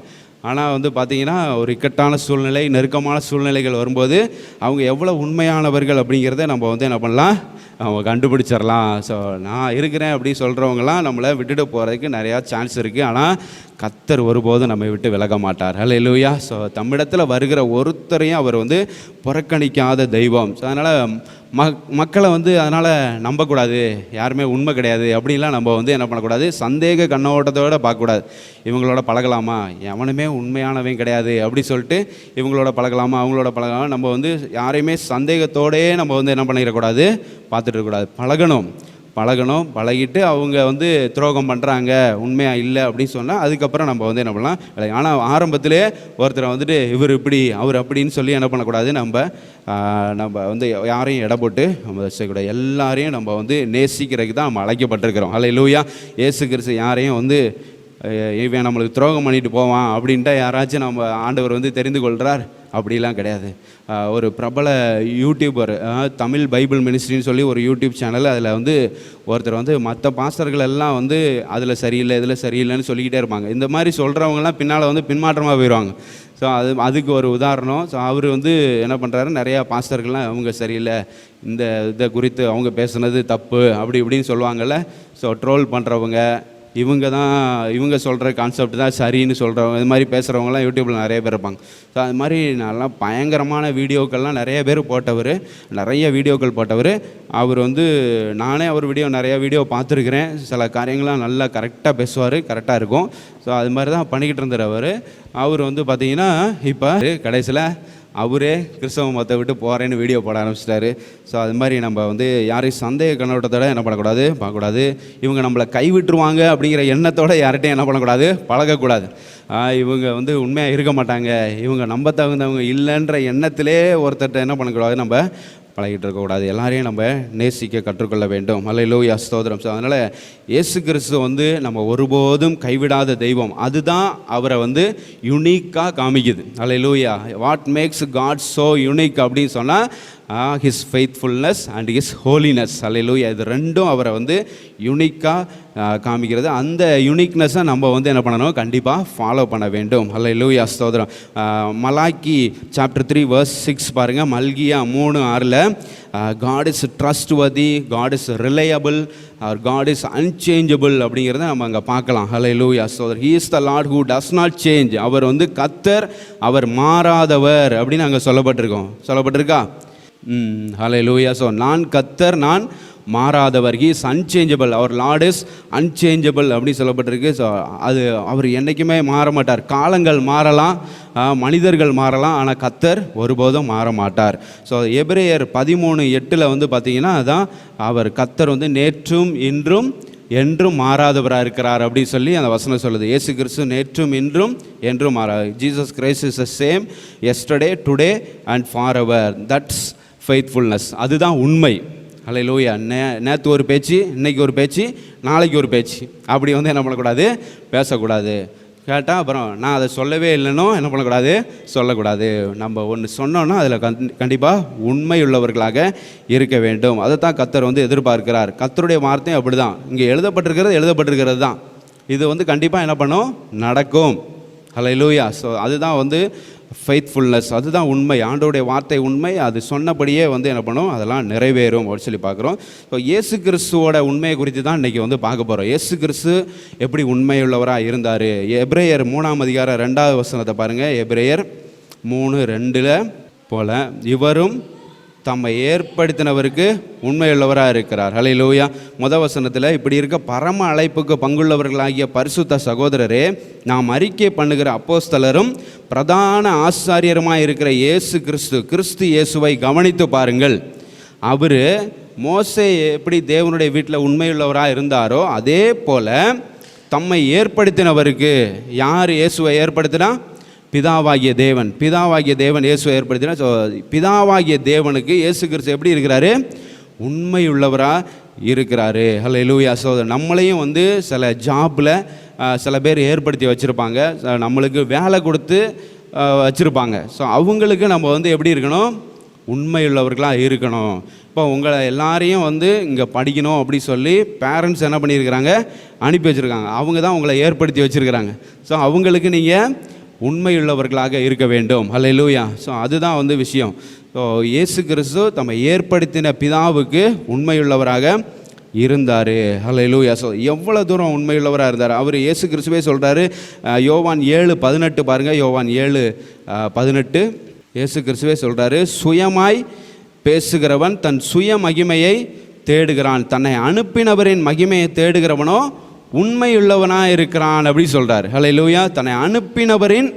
ஆனால் வந்து பார்த்திங்கன்னா ஒரு இக்கட்டான சூழ்நிலை, நெருக்கமான சூழ்நிலைகள் வரும்போது அவங்க எவ்வளோ உண்மையானவர்கள் அப்படிங்கிறத நம்ம வந்து என்ன பண்ணலாம், அவங்க கண்டுபிடிச்சிடலாம். ஸோ நான் இருக்கிறேன் அப்படின்னு சொல்கிறவங்களாம் நம்மளை விட்டுட்டு போகிறதுக்கு நிறையா சான்ஸ் இருக்குது. ஆனால் கர்த்தர் ஒருபோதும் நம்மை விட்டு விலக மாட்டார். ஹல்லேலூயா. ஸோ தம்மிடத்தில் வருகிற ஒருத்தரையும் அவர் வந்து புறக்கணிக்காத தெய்வம். ஸோ அதனால் மக்களை வந்து அதனால் நம்பக்கூடாது, யாருமே உண்மை கிடையாது அப்படின்லாம் நம்ம வந்து என்ன பண்ணக்கூடாது, சந்தேக கண்ணோட்டத்தோடு பார்க்கக்கூடாது. இவங்களோட பழகலாமா, எவனுமே உண்மையானவன் கிடையாது அப்படி சொல்லிட்டு இவங்களோட பழகலாமா அவங்களோட பழகலாமா, நம்ம வந்து யாரையுமே சந்தேகத்தோடே நம்ம வந்து என்ன பண்ணிடக்கூடாது, பார்த்துட்டு இருக்கக்கூடாது. பழகணும். பழகிட்டு அவங்க வந்து துரோகம் பண்ணுறாங்க, உண்மையாக இல்லை அப்படின்னு சொன்னால் அதுக்கப்புறம் நம்ம வந்து என்ன பண்ணலாம். ஆனால் ஆரம்பத்திலே ஒருத்தரை வந்துட்டு இவர் இப்படி அவர் அப்படின்னு சொல்லி என்ன பண்ணக்கூடாது, நம்ம வந்து யாரையும் எடை போட்டு நம்ம செய்யக்கூடாது. எல்லாரையும் நம்ம வந்து நேசிக்கிறதுக்கு தான் நம்ம அழைக்கப்பட்டிருக்கிறோம். ஹல்லேலூயா. இயேசு கிறிஸ்து யாரையும் வந்து இவன் நம்மளுக்கு துரோகம் பண்ணிட்டு போவான் அப்படின்ட்டு யாராச்சும் நம்ம ஆண்டவர் வந்து தெரிந்து கொள்கிறார் அப்படிலாம் கிடையாது. ஒரு பிரபல யூடியூபர், தமிழ் பைபிள் மினிஸ்ட்ரின்னு சொல்லி ஒரு யூடியூப் சேனல், அதில் வந்து ஒருத்தர் வந்து மற்ற பாஸ்டர்கள் எல்லாம் வந்து அதில் சரியில்லை இதில் சரியில்லைன்னு சொல்லிக்கிட்டே இருப்பாங்க. இந்த மாதிரி சொல்கிறவங்கலாம் பின்னால் வந்து பின்மாற்றமாக போயிடுவாங்க. ஸோ அதுக்கு ஒரு உதாரணம். ஸோ அவர் வந்து என்ன பண்ணுறாரு, நிறையா பாஸ்டர்கள்லாம் அவங்க சரியில்லை, இந்த இதை குறித்து அவங்க பேசுனது தப்பு அப்படி இப்படின்னு சொல்லுவாங்கள்ல. ஸோ ட்ரோல் பண்ணுறவங்க இவங்க சொல்கிற கான்செப்ட் தான் சரின்னு சொல்கிறவங்க, இது மாதிரி பேசுகிறவங்களாம் யூடியூப்பில் நிறைய பேர் இருப்பாங்க. ஸோ அது மாதிரி நல்லா பயங்கரமான வீடியோக்கள்லாம் நிறைய வீடியோக்கள் போட்டவர். அவர் வந்து நானே அவர் நிறைய வீடியோ பார்த்துருக்குறேன். சில காரியங்கள்லாம் நல்லா கரெக்டாக பேசுவார், கரெக்டாக இருக்கும். ஸோ அது மாதிரி தான் பண்ணிக்கிட்டு இருந்தார் அவர் வந்து பார்த்திங்கன்னா இப்போ கடைசியில் அவரே கிறிஸ்தவ மதத்தை விட்டு போகிறேன்னு வீடியோ போட ஆரம்பிச்சிட்டாரு. ஸோ அது மாதிரி நம்ம வந்து யாரையும் சந்தேக கண்ணோட்டத்தோடு என்ன பண்ணக்கூடாது, பார்க்கக்கூடாது. இவங்க நம்மளை கைவிட்டுருவாங்க அப்படிங்கிற எண்ணத்தோடு யார்கிட்டையும் என்ன பண்ணக்கூடாது, பழகக்கூடாது. இவங்க வந்து உண்மையாக இருக்க மாட்டாங்க, இவங்க நம்ப தகுந்தவங்க இல்லைன்ற எண்ணத்திலே ஒருத்தர்கிட்ட என்ன பண்ணக்கூடாது, நம்ம பழகிட்டு இருக்கக்கூடாது. எல்லாரையும் நம்ம நேசிக்க கற்றுக்கொள்ள வேண்டும். ஹல்லேலூயா, ஸ்தோத்திரம். ஸோ அதனால் இயேசு கிறிஸ்து வந்து நம்ம ஒருபோதும் கைவிடாத தெய்வம். அதுதான் அவரை வந்து யுனிக்காக காமிக்குது. ஹல்லேலூயா. What makes God so unique அப்படின்னு சொன்னால் his faithfulness and his holiness. ஹல்லேலூயா. இது ரெண்டும் அவரை வந்து யுனிக்காக காமிக்கிறது. அந்த யுனிக்னஸை நம்ம வந்து என்ன பண்ணணும், கண்டிப்பாக ஃபாலோ பண்ண வேண்டும். ஹல்லேலூயா, ஸ்தோத்திரம். மலாக்கி சாப்டர் 3 verse 6 பாருங்கள். மல்கியா 3:6 God is trustworthy, God is reliable, or God is unchangeable அப்படிங்கிறத நம்ம அங்கே பார்க்கலாம். ஹல்லேலூயா. So He is the Lord who does not change. அவர் வந்து கர்த்தர், அவர் மாறாதவர் அப்படின்னு அங்கே சொல்லப்பட்டிருக்கா? ஹல்லேலூயா. ஸோ நான் கர்த்தர், நான் மாறாதவர். He is unchangeable. அவர் லார்ட் இஸ் அன்சேஞ்சபிள் அப்படின்னு சொல்லப்பட்டிருக்கு. ஸோ அது அவர் என்றைக்குமே மாற மாட்டார். காலங்கள் மாறலாம், மனிதர்கள் மாறலாம், ஆனால் கர்த்தர் ஒருபோதும் மாற மாட்டார். ஸோ எபிரேயர் 13:8 வந்து பார்த்திங்கன்னா அதான் அவர் கர்த்தர் வந்து நேற்றும் இன்றும் என்றும் மாறாதவராக இருக்கிறார் அப்படின்னு சொல்லி அந்த வசனம் சொல்லுது. இயேசு கிறிஸ்து நேற்றும் இன்றும் என்றும் மாறாது. Jesus Christ is the same yesterday, today and for ever. That's faithfulness. அதுதான் உண்மை. ஹல்லேலூயா. நேற்று ஒரு பேச்சு, இன்றைக்கி ஒரு பேச்சு, நாளைக்கு ஒரு பேச்சு, அப்படி வந்து என்ன பண்ணக்கூடாது, பேசக்கூடாது. கேட்டால் அப்புறம் நான் அதை சொல்லவே இல்லைன்னோ என்ன பண்ணக்கூடாது, சொல்லக்கூடாது. நம்ம ஒன்று சொன்னோன்னா அதில் கண்டிப்பாக உண்மை உள்ளவர்களாக இருக்க வேண்டும். அதை தான் கர்த்தர் வந்து எதிர்பார்க்கிறார். கர்த்தருடைய வார்த்தையும் அப்படி தான். இங்கே எழுதப்பட்டிருக்கிறது தான். இது வந்து கண்டிப்பாக என்ன பண்ணும், நடக்கும். ஹல்லேலூயா. ஸோ அதுதான் வந்து ஃபெய்த்ஃபுல்னஸ், அதுதான் உண்மை. ஆண்டவருடைய வார்த்தை உண்மை, அது சொன்னபடியே வந்து என்ன பண்ணும், அதெல்லாம் நிறைவேறும் அப்படின்னு சொல்லி பார்க்குறோம். ஸோ இயேசு கிறிஸ்துவோட உண்மையை குறித்து தான் இன்றைக்கி வந்து பார்க்க போகிறோம். இயேசு கிறிஸ்து எப்படி உண்மையுள்ளவராக இருந்தார். எபிரேயர் 3ஆம் அதிகாரம் 2வது வசனத்தை பாருங்கள். எபிரேயர் 3:2 போல் இவரும் தம்மை ஏற்படுத்தினவருக்கு உண்மையுள்ளவராக இருக்கிறார். ஹல்லேலூயா. முதல் வசனத்தில் இப்படி இருக்க பரம அழைப்புக்கு பங்குள்ளவர்களாகிய பரிசுத்த சகோதரரே, நாம் அறிக்கை பண்ணுகிற அப்போஸ்தலரும் பிரதான ஆசாரியருமாய் இருக்கிற இயேசு கிறிஸ்து இயேசுவை கவனித்து பாருங்கள். அவர் மோசே எப்படி தேவனுடைய வீட்டில் உண்மையுள்ளவராக இருந்தாரோ அதே போல் தம்மை ஏற்படுத்தினவருக்கு, யார் இயேசுவை ஏற்படுத்தினா? பிதாவாகிய தேவன் இயேசுவை ஏற்படுத்தினா. ஸோ பிதாவாகிய தேவனுக்கு இயேசு கிறிஸ்து எப்படி இருக்கிறாரு? உண்மையுள்ளவராக இருக்கிறாரு. ஹல்லேலூயா. ஸோ நம்மளையும் வந்து சில ஜாப்பில் சில பேர் ஏற்படுத்தி வச்சுருப்பாங்க, நம்மளுக்கு வேலை கொடுத்து வச்சுருப்பாங்க. ஸோ அவங்களுக்கு நம்ம வந்து எப்படி இருக்கணும்? உண்மையுள்ளவர்களாக இருக்கணும். இப்போ உங்களை எல்லாரையும் வந்து இங்கே படிக்கணும் அப்படி சொல்லி பேரண்ட்ஸ் என்ன பண்ணியிருக்கிறாங்க? அனுப்பி வச்சுருக்காங்க. அவங்க தான் உங்களை ஏற்படுத்தி வச்சுருக்கிறாங்க. ஸோ அவங்களுக்கு நீங்கள் உண்மையுள்ளவர்களாக இருக்க வேண்டும். ஹல்லேலூயா. ஸோ அதுதான் வந்து விஷயம். ஸோ இயேசு கிறிஸ்து தம்மை ஏற்படுத்தின பிதாவுக்கு உண்மையுள்ளவராக இருந்தார். ஹல்லேலூயா. ஸோ எவ்வளோ தூரம் உண்மையுள்ளவராக இருந்தார் அவர். இயேசு கிறிஸ்துவே சொல்கிறாரு, யோவான் 7:18 பாருங்கள். யோவான் 7:18 இயேசு கிறிஸ்துவே சொல்கிறாரு, சுயமாய் பேசுகிறவன் தன் சுய மகிமையை தேடுகிறான், தன்னை அனுப்பினவரின் மகிமையை தேடுகிறவனோ உண்மையுள்ளவனாக இருக்கிறான் அப்படி சொல்கிறார். ஹல்லேலூயா. தன்னை அனுப்பினவரின்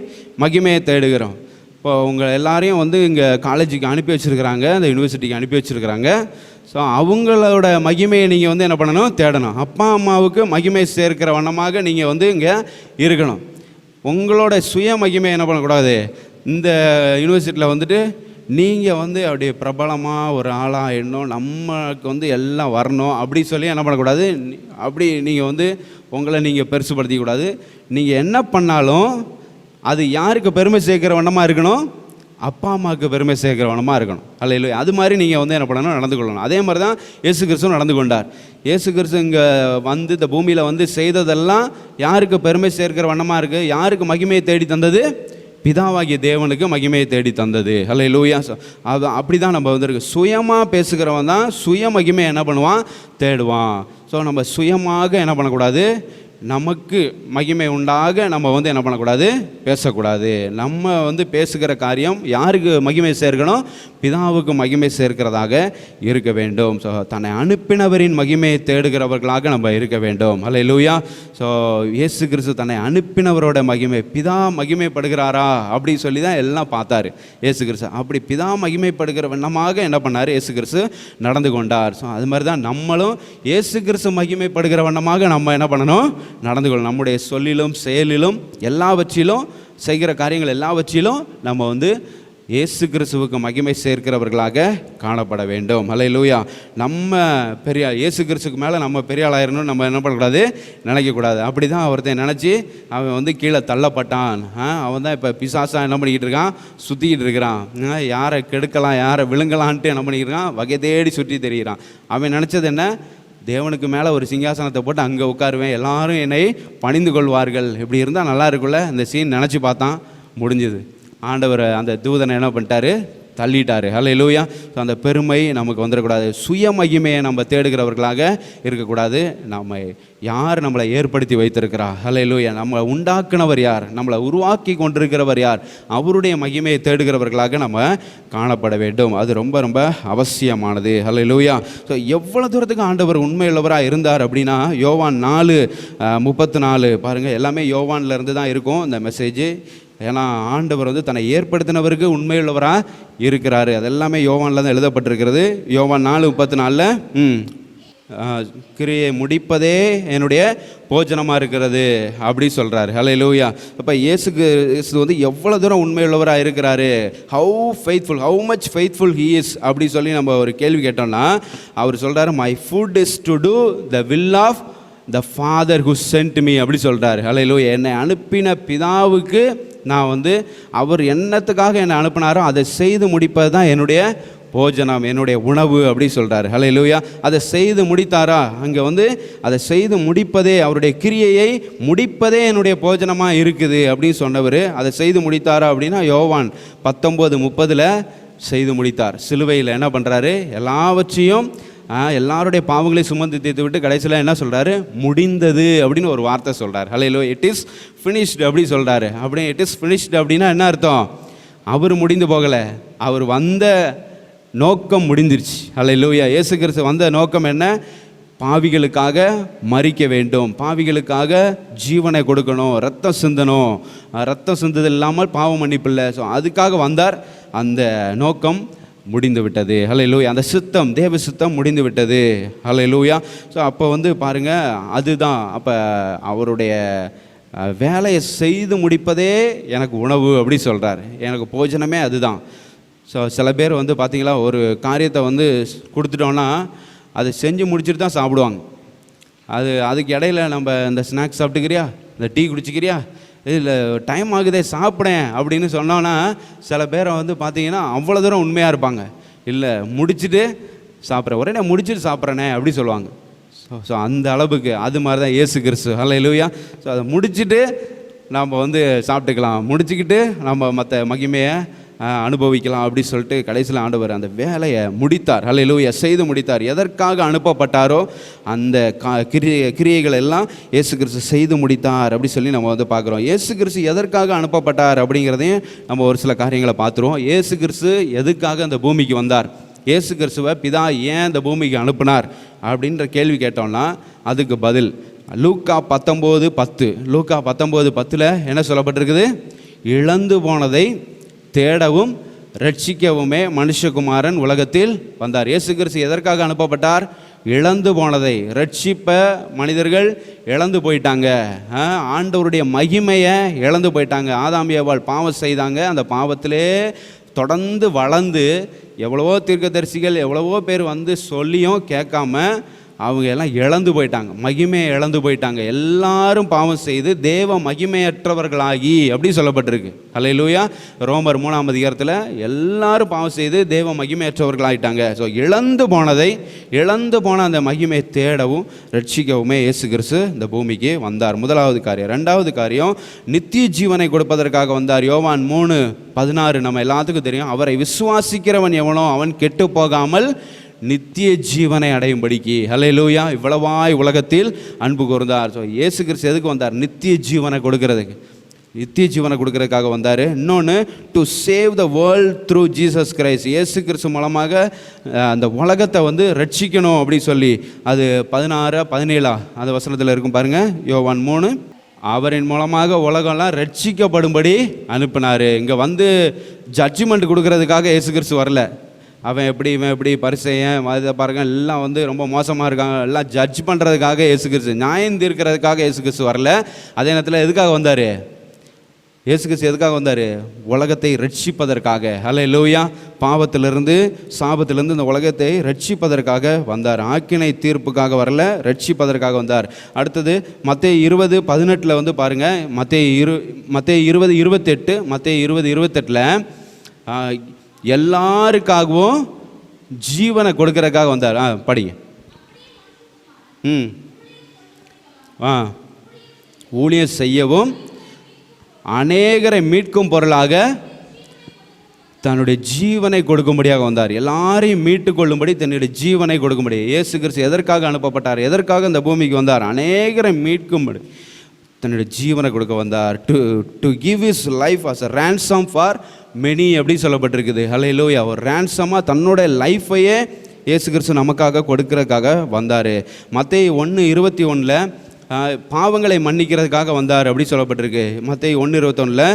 மகிமையை தேடுகிறோம். இப்போ உங்கள் எல்லாரையும் வந்து இங்கே காலேஜுக்கு அனுப்பி வச்சுருக்கிறாங்க, இந்த யூனிவர்சிட்டிக்கு அனுப்பி வச்சுருக்கிறாங்க. ஸோ அவங்களோட மகிமையை நீங்கள் வந்து என்ன பண்ணணும்? தேடணும். அப்பா அம்மாவுக்கு மகிமை சேர்க்கிற வண்ணமாக நீங்கள் வந்து இங்கே இருக்கணும். உங்களோட சுய மகிமை என்ன பண்ணக்கூடாது? இந்த யூனிவர்சிட்டியில் வந்துட்டு நீங்கள் வந்து அப்படியே பிரபலமாக ஒரு ஆளாக எண்ணணும், நம்மளுக்கு வந்து எல்லாம் வரணும் அப்படி சொல்லி என்ன பண்ணக்கூடாது? அப்படி நீங்கள் வந்து உங்களை நீங்கள் பெருசுப்படுத்திக்கூடாது. நீங்கள் என்ன பண்ணாலும் அது யாருக்கு பெருமை சேர்க்கிற வண்ணமாக இருக்கணும்? அப்பா அம்மாவுக்கு பெருமை சேர்க்கிற வண்ணமாக இருக்கணும். அல்ல அது மாதிரி நீங்கள் வந்து என்ன பண்ணணும்? நடந்து கொள்ளணும். அதே மாதிரி தான் இயேசு கிறிஸ்து நடந்து கொண்டார். இயேசு கிறிஸ்து இங்கே வந்து இந்த பூமியில் வந்து செய்ததெல்லாம் யாருக்கு பெருமை சேர்க்கிற வண்ணமாக இருக்குது? யாருக்கு மகிமையை தேடி தந்தது? பிதாவாகிய தேவனுக்கு மகிமையை தேடி தந்தது. ஹல்லேலூயா. அது அப்படி தான் நம்ம வந்துருக்கு. சுயமாக பேசுகிறவன் தான் சுய மகிமையை என்ன பண்ணுவான்? தேடுவான். ஸோ நம்ம சுயமாக என்ன பண்ணக்கூடாது? நமக்கு மகிமை உண்டாக நம்ம வந்து என்ன பண்ணக்கூடாது? பேசக்கூடாது. நம்ம வந்து பேசுகிற காரியம் யாருக்கு மகிமை சேர்க்கணும்? பிதாவுக்கு மகிமை சேர்க்கிறதாக இருக்க வேண்டும். ஸோ தன்னை அனுப்பினவரின் மகிமையை தேடுகிறவர்களாக நம்ம இருக்க வேண்டும். ஹல்லேலூயா. ஸோ இயேசு கிறிஸ்து தன்னை அனுப்பினவரோட மகிமை, பிதா மகிமைப்படுகிறாரா அப்படி சொல்லி தான் எல்லாம் பார்த்தாரு இயேசு கிறிஸ்து. அப்படி பிதா மகிமைப்படுகிற வண்ணமாக என்ன பண்ணார்? இயேசு கிறிஸ்து நடந்து கொண்டார். ஸோ அது மாதிரி தான் நம்மளும் இயேசு கிறிஸ்து மகிமைப்படுகிற வண்ணமாக நம்ம என்ன பண்ணணும்? நடந்து கொள்ளணும். நம்முடைய சொல்லிலும் செயலிலும் எல்லாவற்றிலும் செய்கிற காரியங்கள் எல்லாவற்றிலும் நம்ம வந்து இயேசு கிறிஸ்துவுக்கு மகிமை சேர்க்கிறவர்களாக காணப்பட வேண்டும். ஹல்லேலூயா. நம்ம பெரிய இயேசு கிறிஸ்துக்கு மேலே நம்ம பெரிய ஆளாயிரணும்னு நம்ம என்ன பண்ணக்கூடாது? நினைக்கக்கூடாது. அப்படி தான் ஒருத்தன் நினச்சி அவன் வந்து கீழே தள்ளப்பட்டான். அவன் தான் இப்போ பிசாசா என்ன பண்ணிக்கிட்டு இருக்கான்? சுற்றிக்கிட்டு இருக்கிறான். யாரை கெடுக்கலாம், யாரை விழுங்கலான்ட்டு என்ன பண்ணிக்கிட்டு இருக்கான்? வகை தேடி சுற்றி தெரிகிறான். அவன் நினச்சது என்ன? தேவனுக்கு மேலே ஒரு சிங்காசனத்தை போட்டு அங்கே உட்காருவேன், எல்லாரும் என்னை பணிந்து கொள்வார்கள். இப்படி இருந்தால் நல்லா இருக்குல்ல. அந்த சீன் நினச்சி பார்த்தான், முடிஞ்சுது. ஆண்டவர் அந்த தூதனை என்ன பண்ணிட்டாரு? தள்ளிட்டார். ஹல்லேலூயா. ஸோ அந்த பெருமை நமக்கு வந்துடக்கூடாது. சுய மகிமையை நம்ம தேடுகிறவர்களாக இருக்கக்கூடாது. நம்ம யார் நம்மளை ஏற்படுத்தி வைத்திருக்கிறா? ஹல்லேலூயா. நம்மளை உண்டாக்குனவர் யார்? நம்மளை உருவாக்கி கொண்டிருக்கிறவர் யார்? அவருடைய மகிமையை தேடுகிறவர்களாக நம்ம காணப்பட வேண்டும். அது ரொம்ப ரொம்ப அவசியமானது. ஹல்லேலூயா. ஸோ எவ்வளோ தூரத்துக்கு ஆண்டவர் உண்மையுள்ளவராக இருந்தார் அப்படின்னா, யோவான் 4:34 பாருங்கள். எல்லாமே யோவான்லேருந்து தான் இருக்கும் இந்த மெசேஜ். ஏன்னா ஆண்டவர் வந்து தன்னை ஏற்படுத்தினவருக்கு உண்மையுள்ளவராக இருக்கிறாரு. அதெல்லாமே யோவானில் தான் எழுதப்பட்டிருக்கிறது. யோவான் 4:34 கிரியை முடிப்பதே என்னுடைய போஜனமாக இருக்கிறது அப்படி சொல்கிறார். ஹல்லேலூயா. அப்போ இயேசு வந்து எவ்வளோ தூரம் உண்மையுள்ளவராக இருக்கிறாரு? How much faithful he is அப்படி சொல்லி நம்ம ஒரு கேள்வி கேட்டோம்னா, அவர் சொல்கிறாரு, my food is to do the will of the Father who sent me அப்படி சொல்கிறார். ஹல்லேலூயா. என்னை அனுப்பின பிதாவுக்கு நான் வந்து அவர் என்னத்துக்காக என்னை அனுப்பினாரோ அதை செய்து முடிப்பது தான் என்னுடைய போஜனம், என்னுடைய உணவு அப்படி சொல்கிறார். ஹல்லேலூயா. அதை செய்து முடித்தாரா? அங்கே வந்து அதை செய்து முடிப்பதே, அவருடைய கிரியையை முடிப்பதே என்னுடைய போஜனமாக இருக்குது அப்படின்னு சொன்னவர் அதை செய்து முடித்தாரா அப்படின்னா யோவான் 19:30 செய்து முடித்தார். சிலுவையில் என்ன பண்ணுறாரு? எல்லாவற்றையும் எல்லாருடைய பாவங்களை சுமந்து தீர்த்து விட்டு கடைசியில் என்ன சொல்கிறாரு? முடிந்தது அப்படின்னு ஒரு வார்த்தை சொல்கிறார். ஹல்லேலூயா. இட் இஸ் ஃபினிஷ்டு அப்படி சொல்கிறாரு. அப்படி இட் இஸ் ஃபினிஷ்டு அப்படின்னா என்ன அர்த்தம்? அவர் முடிந்து போகலை, அவர் வந்த நோக்கம் முடிஞ்சிருச்சு. ஹல்லேலூயா. இயேசு கிறிஸ்து வந்த நோக்கம் என்ன? பாவிகளுக்காக மரிக்க வேண்டும், பாவிகளுக்காக ஜீவனை கொடுக்கணும், ரத்தம் சிந்தணும். ரத்தம் சிந்தது இல்லாமல் பாவம் மன்னிப்பு இல்லை. ஸோ அதுக்காக வந்தார். அந்த நோக்கம் முடிந்து விட்டது. ஹல்லேலூயா. அந்த சித்தம், தேவ சித்தம் முடிந்து விட்டது. ஹல்லேலூயா. ஸோ அப்போ வந்து பாருங்கள், அதுதான் அப்போ அவருடைய வேலையை செய்து முடிப்பதே எனக்கு உணவு அப்படி சொல்கிறார். எனக்கு போஜனமே அதுதான். ஸோ சில பேர் வந்து பார்த்திங்களா, ஒரு காரியத்தை வந்து கொடுத்துட்டோன்னா அதை செஞ்சு முடிச்சுட்டு தான் சாப்பிடுவாங்க. அதுக்கு இடையில நம்ம இந்த ஸ்நாக்ஸ் சாப்பிட்டுக்கிறியா, இந்த டீ குடிச்சிக்கிறியா, இல்லை டைம் ஆகுதே சாப்பிடேன் அப்படின்னு சொன்னோன்னா சில பேரை வந்து பார்த்திங்கன்னா அவ்வளோ தூரம் உண்மையாக இருப்பாங்க. இல்லை முடிச்சுட்டு சாப்பிட்றேன், ஒரே நான் முடிச்சுட்டு சாப்பிட்றேனே அப்படி சொல்லுவாங்க. ஸோ அந்த அளவுக்கு அது மாதிரி தான் இயேசு கிறிஸ்து. ஹல்லேலூயா. ஸோ அதை முடிச்சுட்டு நம்ம வந்து சாப்பிட்டுக்கலாம், முடிச்சுக்கிட்டு நம்ம மற்ற மகிமையை அனுபவிக்கலாம் அப்படி சொல்லிட்டு கடைசியில் ஆண்டவர் அந்த வேலையை முடித்தார். ஹல்லேலூயா. செய்து முடித்தார். எதற்காக அனுப்பப்பட்டாரோ அந்த கிரியைகள் எல்லாம் இயேசு கிறிஸ்து செய்து முடித்தார் அப்படி சொல்லி நம்ம வந்து பார்க்குறோம். இயேசு கிறிஸ்து எதற்காக அனுப்பப்பட்டார் அப்படிங்கிறதையும் நம்ம ஒரு சில காரியங்களை பார்த்துருவோம். இயேசு கிறிஸ்து எதுக்காக அந்த பூமிக்கு வந்தார், இயேசு கிறிஸ்துவை பிதா ஏன் இந்த பூமிக்கு அனுப்பினார் அப்படின்ற கேள்வி கேட்டோம்னா அதுக்கு பதில் லூக்கா 19:10. லூக்கா 19:10 என்ன சொல்லப்பட்டிருக்குது? இழந்து போனதை தேடவும் ரட்சிக்கவுமே மனுஷகுமாரன் உலகத்தில் வந்தார். இயேசு கிறிஸ்து எதற்காக அனுப்பப்பட்டார்? இழந்து போனதை ரட்சிப்ப. மனிதர்கள் இழந்து போயிட்டாங்க, ஆண்டவருடைய மகிமையை இழந்து போயிட்டாங்க. ஆதாம் ஏவாள் பாவம் செய்தாங்க. அந்த பாவத்திலே தொடர்ந்து வளர்ந்து எவ்வளவோ தீர்க்கதரிசிகள் எவ்வளவோ பேர் வந்து சொல்லியும் கேட்காம அவங்க எல்லாம் இழந்து போயிட்டாங்க, மகிமையை இழந்து போயிட்டாங்க. எல்லாரும் பாவம் செய்து தேவ மகிமையற்றவர்களாகி அப்படி சொல்லப்பட்டிருக்கு. ஹல்லேலூயா. ரோமர் 3:8 எல்லாரும் பாவம் செய்து தேவ மகிமையற்றவர்களாகிட்டாங்க. ஸோ இழந்து போன அந்த மகிமையை தேடவும் ரட்சிக்கவுமே இயேசு கிறிஸ்து இந்த பூமிக்கு வந்தார். முதலாவது காரியம். ரெண்டாவது காரியம், நித்திய ஜீவனை கொடுப்பதற்காக வந்தார். யோவான் 3:16 நம்ம எல்லாத்துக்கும் தெரியும். அவரை விசுவாசிக்கிறவன் எவனோ அவன் கெட்டு போகாமல் நித்திய ஜீவனை அடையும்படிக்கு. ஹல்லேலூயா. இவ்வளவாய் உலகத்தில் அன்பு கூர்ந்தார். ஸோ இயேசு கிறிஸ்து எதுக்கு வந்தார்? நித்திய ஜீவனை கொடுக்கறதுக்கு, நித்திய ஜீவனை கொடுக்கறதுக்காக வந்தார். இன்னொன்று, to save the world through Jesus Christ. இயேசு கிறிஸ்து மூலமாக அந்த உலகத்தை வந்து ரட்சிக்கணும் அப்படி சொல்லி அது 16-17 அந்த வசனத்தில் இருக்கும் பாருங்கள். யோவான் 3 அவரின் மூலமாக உலகம்லாம் ரட்சிக்கப்படும்படி அனுப்பினார். இங்கே வந்து ஜட்ஜ்மெண்ட் கொடுக்கறதுக்காக இயேசு கிறிஸ்து வரல. அவன் எப்படி இவன் எப்படி பரிசேயன் அதை பாருங்க எல்லாம் வந்து ரொம்ப மோசமாக இருக்காங்க எல்லாம் ஜட்ஜ் பண்ணுறதுக்காக இயேசு கிறிஸ்து, நியாயம் தீர்க்கிறதுக்காக இயேசு கிறிஸ்து வரல. அதே நேரத்தில் எதுக்காக வந்தார்? இயேசு கிறிஸ்து எதுக்காக வந்தார்? உலகத்தை ரட்சிப்பதற்காக. ஹல்லேலூயா. பாவத்திலிருந்து சாபத்திலிருந்து இந்த உலகத்தை ரட்சிப்பதற்காக வந்தார். ஆக்கினை தீர்ப்புக்காக வரல, ரட்சிப்பதற்காக வந்தார். அடுத்தது மத்தேயு 20:18 வந்து பாருங்கள். மத்தேயு 20:28 மத்தேயு 20:28 எல்லாருக்காகவும் ஜீவனை கொடுக்கறதுக்காக வந்தார். படிங்க. ஊழியம் செய்யவும் அநேகரை மீட்கும் பொருளாக தன்னுடைய ஜீவனை கொடுக்கும்படியாக வந்தார். எல்லாரையும் மீட்டு கொள்ளும்படி தன்னுடைய ஜீவனை கொடுக்கும்படி. இயேசு கிறிஸ்து எதற்காக அனுப்பப்பட்டார்? எதற்காக இந்த பூமிக்கு வந்தார்? அநேகரை மீட்கும்படி தன்னுடைய ஜீவனை கொடுக்க வந்தார். To give his life as a ransom for many அப்படி சொல்லப்பட்டிருக்குது. ஹல்லேலூயா. ஒரு ரேன்சமாக தன்னோட லைஃபையே இயேசு கிறிஸ்து நமக்காக கொடுக்கறதுக்காக வந்தார். மத்தேயு 1:21 பாவங்களை மன்னிக்கிறதுக்காக வந்தார் அப்படி சொல்லப்பட்டிருக்கு. மத்தேயு 1:21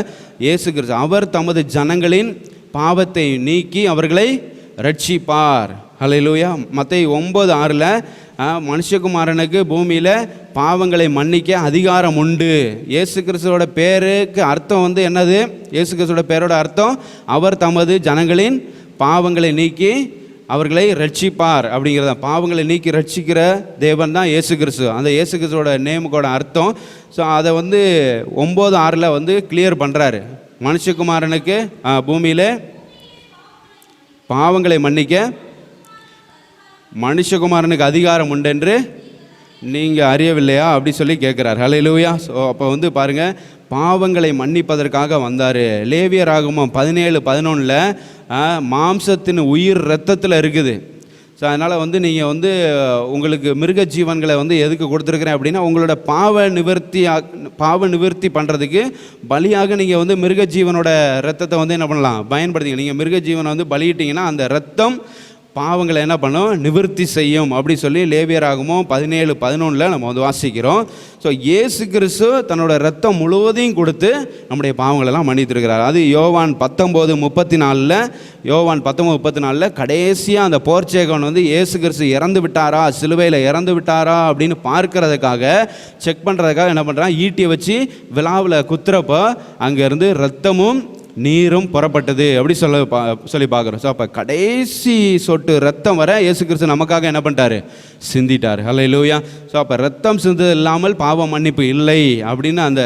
இயேசு கிறிஸ்து அவர் தமது ஜனங்களின் பாவத்தை நீக்கி அவர்களை ரட்சிப்பார். ஹல்லேலூயா. மத்தேயு 9:6 மனுஷகுமாரனுக்கு பூமியில் பாவங்களை மன்னிக்க அதிகாரம் உண்டு. இயேசு கிறிஸ்துவோட பேருக்கு அர்த்தம் வந்து என்னது? இயேசு கிறிஸ்துவோட பேரோட அர்த்தம் அவர் தமது ஜனங்களின் பாவங்களை நீக்கி அவர்களை ரட்சிப்பார் அப்படிங்கிறத. பாவங்களை நீக்கி ரட்சிக்கிற தேவன் தான் இயேசு கிறிஸ்து. அந்த இயேசு கிறிஸ்துவோட நேமுக்கோட அர்த்தம். ஸோ அதை வந்து 9:6 வந்து கிளியர் பண்ணுறாரு. மனுஷகுமாரனுக்கு பூமியில் பாவங்களை மன்னிக்க மனுஷகுமாரனுக்கு அதிகாரம் உண்டென்று நீங்கள் அறியவில்லையா அப்படி சொல்லி கேட்குறார். ஹல்லேலூயா. ஸோ அப்போ வந்து பாருங்கள், பாவங்களை மன்னிப்பதற்காக வந்தார். லேவியராகமம் 17:11 மாம்சத்தின் உயிர் இரத்தத்தில் இருக்குது. ஸோ அதனால் வந்து நீங்கள் வந்து உங்களுக்கு மிருக ஜீவன்களை வந்து எதுக்கு கொடுத்துருக்குறேன் அப்படின்னா, உங்களோட பாவ நிவர்த்தி பண்ணுறதுக்கு பலியாக நீங்கள் வந்து மிருக ஜீவனோட ரத்தத்தை வந்து என்ன பண்ணலாம், பயன்படுத்திங்க. நீங்கள் மிருக ஜீவனை வந்து பலியிட்டிங்கன்னா அந்த ரத்தம் பாவங்களை என்ன பண்ணும், நிவர்த்தி செய்யும் அப்படி சொல்லி லேவியராகமம் 17:11 நம்ம வந்து வாசிக்கிறோம். ஸோ இயேசு கிறிஸ்து தன்னோட ரத்தம் முழுவதையும் கொடுத்து நம்முடைய பாவங்களெல்லாம் மன்னித்திருக்கிறார். அது யோவான் 19:34 கடைசியாக அந்த போர்ச்சேகன் வந்து இயேசு கிறிஸ்து இறந்து விட்டாரா, சிலுவையில் இறந்து விட்டாரா அப்படின்னு பார்க்கறதுக்காக, செக் பண்ணுறதுக்காக என்ன பண்ணுறான், ஈட்டியை வச்சு விழாவில் குத்துறப்போ அங்கேருந்து ரத்தமும் நீரும் புறப்பட்டது அப்படி சொல்லி பார்க்குறோம். ஸோ அப்போ கடைசி சொட்டு ரத்தம் வர இயேசு கிறிஸ்து நமக்காக என்ன பண்ணிட்டாரு, சிந்திட்டார். ஹல்லேலூயா. ஸோ அப்போ ரத்தம் சிந்தது இல்லாமல் பாவ மன்னிப்பு இல்லை அப்படின்னு அந்த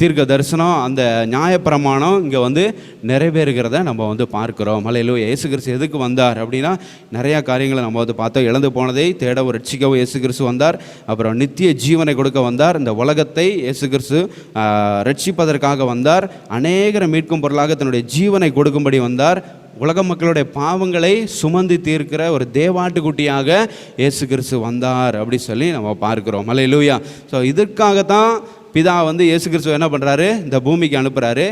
தீர்க்க தரிசனம், அந்த நியாயப்பிரமாணம் இங்கே வந்து நிறைவேறுகிறத நம்ம வந்து பார்க்குறோம். ஹல்லேலூயா. இயேசு கிறிஸ்து எதுக்கு வந்தார் அப்படின்னா, நிறையா காரியங்களை நம்ம வந்து பார்த்தோம். இழந்து போனதை தேடவும் ரட்சிக்கவும் இயேசு கிறிஸ்து வந்தார். அப்புறம் நித்திய ஜீவனை கொடுக்க வந்தார். இந்த உலகத்தை இயேசு கிறிஸ்து ரட்சிப்பதற்காக வந்தார். அநேகரை மீட்கும் பொருளாக தன்னுடைய ஜீவனை கொடுக்கும்படி வந்தார். உலக மக்களுடைய பாவங்களை சுமந்து தீர்க்கிற ஒரு தேவாட்டுக்குட்டியாக இயேசு கிறிஸ்து வந்தார் அப்படி சொல்லி நம்ம பார்க்குறோம். ஹல்லேலூயா. ஸோ இதற்காகத்தான் பிதா வந்து இயேசு கிறிஸ்துவ என்ன பண்ணுறாரு, இந்த பூமிக்கு அனுப்புகிறாரு.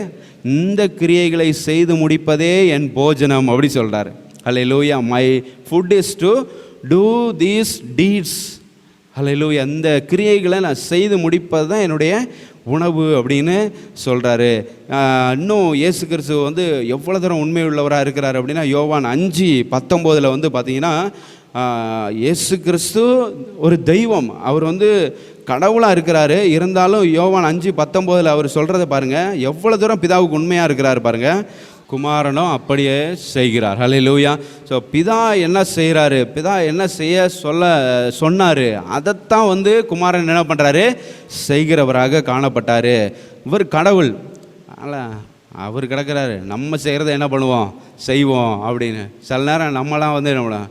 இந்த கிரியைகளை செய்து முடிப்பதே என் போஜனம் அப்படி சொல்கிறாரு. ஹல்லேலூயா. My food is to do these deeds. ஹல்லேலூயா. இந்த கிரியைகளை நான் செய்து முடிப்பது தான் என்னுடைய உணவு அப்படின்னு சொல்கிறாரு. இன்னும் இயேசு கிறிஸ்து வந்து எவ்வளோ தூரம் உண்மை உள்ளவராக இருக்கிறார் அப்படின்னா, யோவான் 5:19 வந்து பார்த்தீங்கன்னா, இயேசு கிறிஸ்து ஒரு தெய்வம், அவர் வந்து கடவுளாக இருக்கிறாரு. இருந்தாலும் யோவான் 5:19 அவர் சொல்கிறத பாருங்கள், எவ்வளோ தூரம் பிதாவுக்கு உண்மையாக இருக்கிறார் பாருங்கள். குமாரனும் அப்படியே செய்கிறார். ஹல்லேலூயா. ஸோ பிதா என்ன செய்கிறாரு, பிதா என்ன செய்ய சொன்னார், அதைத்தான் வந்து குமாரன் என்ன பண்ணுறாரு, செய்கிறவராக காணப்பட்டார். இவர் கடவுள், ஆனால் அவர் கிடக்கிறாரு, நம்ம செய்கிறத என்ன பண்ணுவோம், செய்வோம் அப்படின்னு. சில நேரம் நம்மளாம் வந்து என்ன பண்ணுவோம்,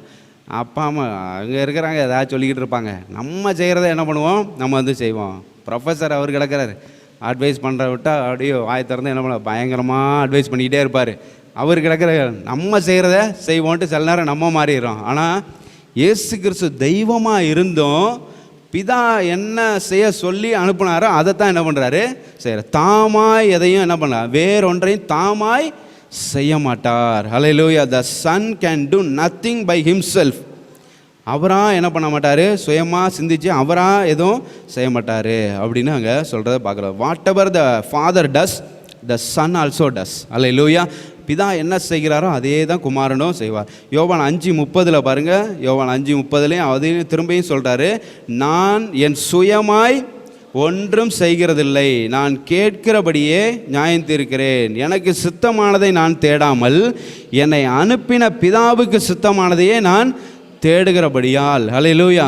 அப்பா அம்மா அங்கே இருக்கிறாங்க ஏதாவது சொல்லிக்கிட்டு இருப்பாங்க, நம்ம செய்கிறத என்ன பண்ணுவோம், நம்ம வந்து செய்வோம். ப்ரொஃபஸர் அவர் கிடக்கிறாரு, அட்வைஸ் பண்ணுற விட்டால் அப்படியே வாய் திறந்து என்ன பண்ண பயங்கரமாக அட்வைஸ் பண்ணிக்கிட்டே இருப்பார். அவர் கிடக்கிற நம்ம செய்கிறத செய்வோன்ட்டு சில நேரம் நம்ம மாறிடுறோம். ஆனால் இயேசு கிறிஸ்து தெய்வமாக இருந்தும் பிதா என்ன செய்ய சொல்லி அனுப்புனாரோ அதைத்தான் என்ன பண்ணுறாரு, செய்கிற. தாமாய் எதையும் என்ன பண்ணார், வேறொன்றையும் தாமாய் செய்ய மாட்டார். ஹல்லேலூயா. The son can do nothing by himself. அவராக என்ன பண்ண மாட்டார், சுயமாக சிந்திச்சு அவராக எதுவும் செய்ய மாட்டார் அப்படின்னு அங்கே சொல்கிறத பார்க்குறோம். Whatever the father does the son also does. ஹல்லேலூயா. பிதா என்ன செய்கிறாரோ அதே தான் குமாரனும் செய்வார். யோவான் 5:30 பாருங்கள், யோவான் 5:30 அதையும் திரும்பியும் சொல்கிறாரு, நான் என் சுயமாய் ஒன்றும் செய்கிறதில்லை, நான் கேட்கிறபடியே நியாயம் தீர்க்கிறேன். எனக்கு சித்தமானதை நான் தேடாமல் என்னை அனுப்பின பிதாவுக்கு சித்தமானதையே நான் தேடுகிறபடியால். ஹல்லேலூயா.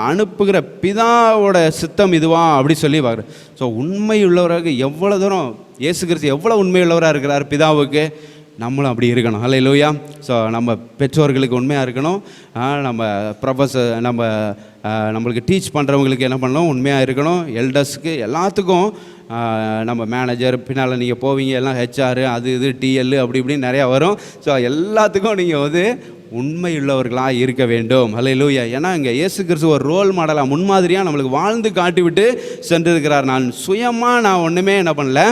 அனுப்புகிற பிதாவோட சித்தம் இதுவா அப்படி சொல்லி பார்க்குறேன். ஸோ உண்மை உள்ளவராக எவ்வளோ தூரம் இயேசு கிறிஸ்து எவ்வளோ உண்மை உள்ளவராக இருக்கிறார் பிதாவுக்கு, நம்மளும் அப்படி இருக்கணும். ஹல்லேலூயா. ஸோ நம்ம பெற்றோர்களுக்கு உண்மையாக இருக்கணும். நம்ம ப்ரொஃபஸர் நம்மளுக்கு டீச் பண்ணுறவங்களுக்கு என்ன பண்ணணும், உண்மையாக இருக்கணும். எல்டர்ஸுக்கு எல்லாத்துக்கும் நம்ம மேனேஜர் பின்னால் நீங்கள் போவீங்க, எல்லாம் ஹெச்ஆர் அது இது டிஎல் அப்படி இப்படின்னு நிறையா வரும். ஸோ எல்லாத்துக்கும் நீங்கள் வந்து உண்மையுள்ளவர்களாக இருக்க வேண்டும். ஹல்லேலூயா. ஏன்னா இங்கே இயேசு கிறிஸ்து ஒரு ரோல் மாடலாக முன்மாதிரியாக நம்மளுக்கு வாழ்ந்து காட்டிவிட்டு சென்றிருக்கிறார். நான் சுயமாக ஒன்றுமே என்ன பண்ணல,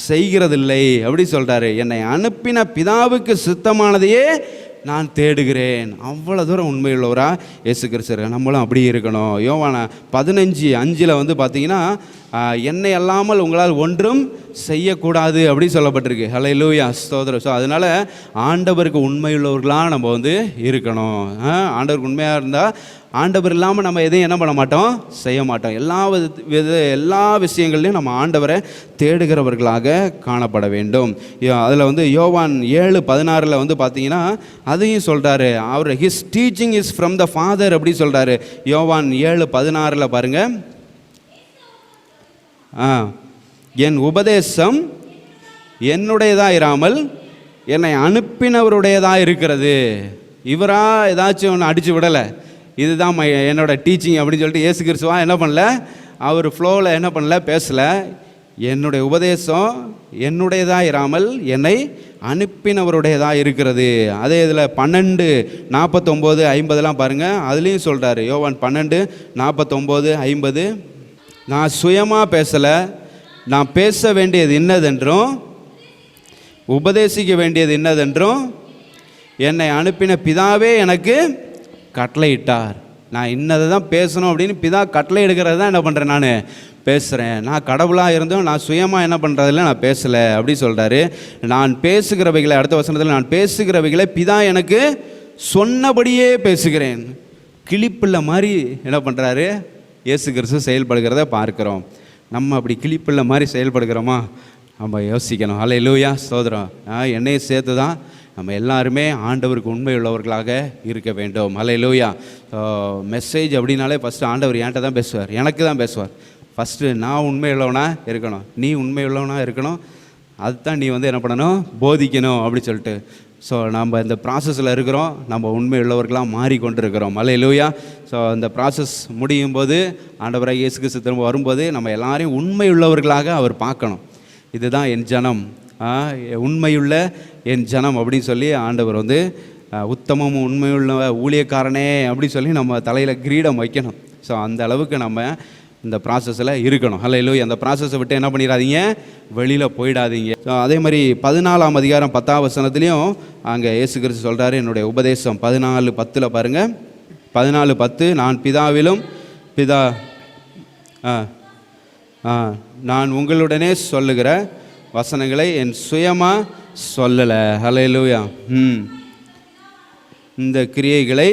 செய்கிறதில்லை அப்படி சொல்கிறாரு. என்னை அனுப்பின பிதாவுக்கு சித்தமானதையே நான் தேடுகிறேன். அவ்வளோ தூரம் உண்மையுள்ளவராக இயேசு கிறிஸ்து. நம்மளும் அப்படி இருக்கணும். யோவான் 15:5 வந்து பார்த்தீங்கன்னா, என்னை அல்லாமல் உங்களால் ஒன்றும் செய்யக்கூடாது அப்படி சொல்லப்பட்டிருக்கு. ஹல்லேலூயா. ஸ்தோத்திரம். ஸோ அதனால் ஆண்டவருக்கு உண்மையுள்ளவர்களாக நம்ம வந்து இருக்கணும். ஆண்டவருக்கு உண்மையாக இருந்தால் ஆண்டவர் இல்லாமல் நம்ம எதையும் என்ன பண்ண மாட்டோம், செய்ய மாட்டோம். எல்லா விஷயங்கள்லையும் நம்ம ஆண்டவரை தேடுகிறவர்களாக காணப்பட வேண்டும். அதில் வந்து யோவான் 7:16 வந்து பார்த்தீங்கன்னா அதையும் சொல்கிறாரு. அவர் his teaching is from the father அப்படி சொல்கிறாரு. யோவான் 7:16 பாருங்கள், என் உபதேசம் என்னுடையதாக இராமல் என்னை அனுப்பினவருடையதாக இருக்கிறது. இவராக ஏதாச்சும் ஒன்று அடித்து விடலை, இதுதான் என்னோடய டீச்சிங் அப்படின்னு சொல்லிட்டு இயேசு கிறிஸ்துவா என்ன பண்ணல, அவர் ஃப்ளோவில் என்ன பண்ணல, பேசலை. என்னுடைய உபதேசம் என்னுடையதாக இராமல் என்னை அனுப்பினவருடையதாக இருக்கிறது. அதே இதில் 12:49-50 பாருங்கள், அதுலேயும் சொல்கிறாரு. யோவான் 12:49-50, நான் சுயமாக பேசலை, நான் பேச வேண்டியது இன்னதென்றும் உபதேசிக்க வேண்டியது இன்னதென்றும் என்னை அனுப்பின பிதாவே எனக்கு கட்டளையிட்டார். நான் இன்னதை தான் பேசணும் அப்படின்னு பிதா கட்டளை எடுக்கிறது தான் என்ன பண்ணுறேன், நான் பேசுகிறேன். நான் கடவுளாக இருந்தும் நான் சுயமாக என்ன பண்ணுறதில்ல, நான் பேசலை அப்படி சொல்கிறாரு. நான் பேசுகிறவைகளை, அடுத்த வசனத்தில், நான் பேசுகிறவைகளை பிதா எனக்கு சொன்னபடியே பேசுகிறேன். கிளிப்பிள்ளை மாதிரி என்ன பண்ணுறாரு இயேசு கிறிஸ்து செயல்படுகிறத பார்க்குறோம். நம்ம அப்படி கிளிப்பிள்ளை மாதிரி செயல்படுகிறோமா? நம்ம யோசிக்கணும். அல்லேலூயா, ஸ்தோத்திரம். என்னையும் சேர்த்து தான் நம்ம எல்லாருமே ஆண்டவருக்கு உண்மை உள்ளவர்களாக இருக்க வேண்டும். அல்லேலூயா. மெசேஜ் அப்படின்னாலே ஃபஸ்ட்டு ஆண்டவர் என்கிட்ட தான் பேசுவார், எனக்கு தான் பேசுவார். ஃபஸ்ட்டு நான் உண்மை உள்ளவனாக இருக்கணும், நீ உண்மை உள்ளவனாக இருக்கணும். அதுதான் நீ என்ன பண்ணணும், போதிக்கணும் அப்படி சொல்லிட்டு. ஸோ நம்ம இந்த ப்ராசஸில் இருக்கிறோம், நம்ம உண்மை உள்ளவர்களாக மாறிக்கொண்டு இருக்கிறோம். அல்லேலூயா. ஸோ இந்த ப்ராசஸ் முடியும் போது, ஆண்டவராக இயேசு கிறிஸ்து திரும்ப வரும்போது நம்ம எல்லாரையும் உண்மை உள்ளவர்களாக அவர் பார்க்கணும். இதுதான் என் ஜனம், உண்மையுள்ள என் ஜனம் அப்படின்னு சொல்லி ஆண்டவர் உத்தமமும் உண்மையுள்ள ஊழியக்காரனே அப்படி சொல்லி நம்ம தலையில் கிரீடம் வைக்கணும். ஸோ அந்த அளவுக்கு நம்ம இந்த ப்ராசஸில் இருக்கணும். அல்லேலூயா. அந்த ப்ராசஸை விட்டு என்ன பண்ணிடாதீங்க, வெளியில் போயிடாதீங்க. ஸோ அதே மாதிரி 14ஆம் அதிகாரம் 10ஆம் வசனத்துலேயும் அங்கே இயேசு கிறிஸ்து சொல்கிறாரு, என்னுடைய உபதேசம் 14:10 பாருங்கள். 14:10, நான் பிதாவிலும் நான் உங்களுடனே சொல்லுகிற வசனங்களை என் சுயமாக சொல்லலை. அல்லேலூயா. இந்த கிரியைகளை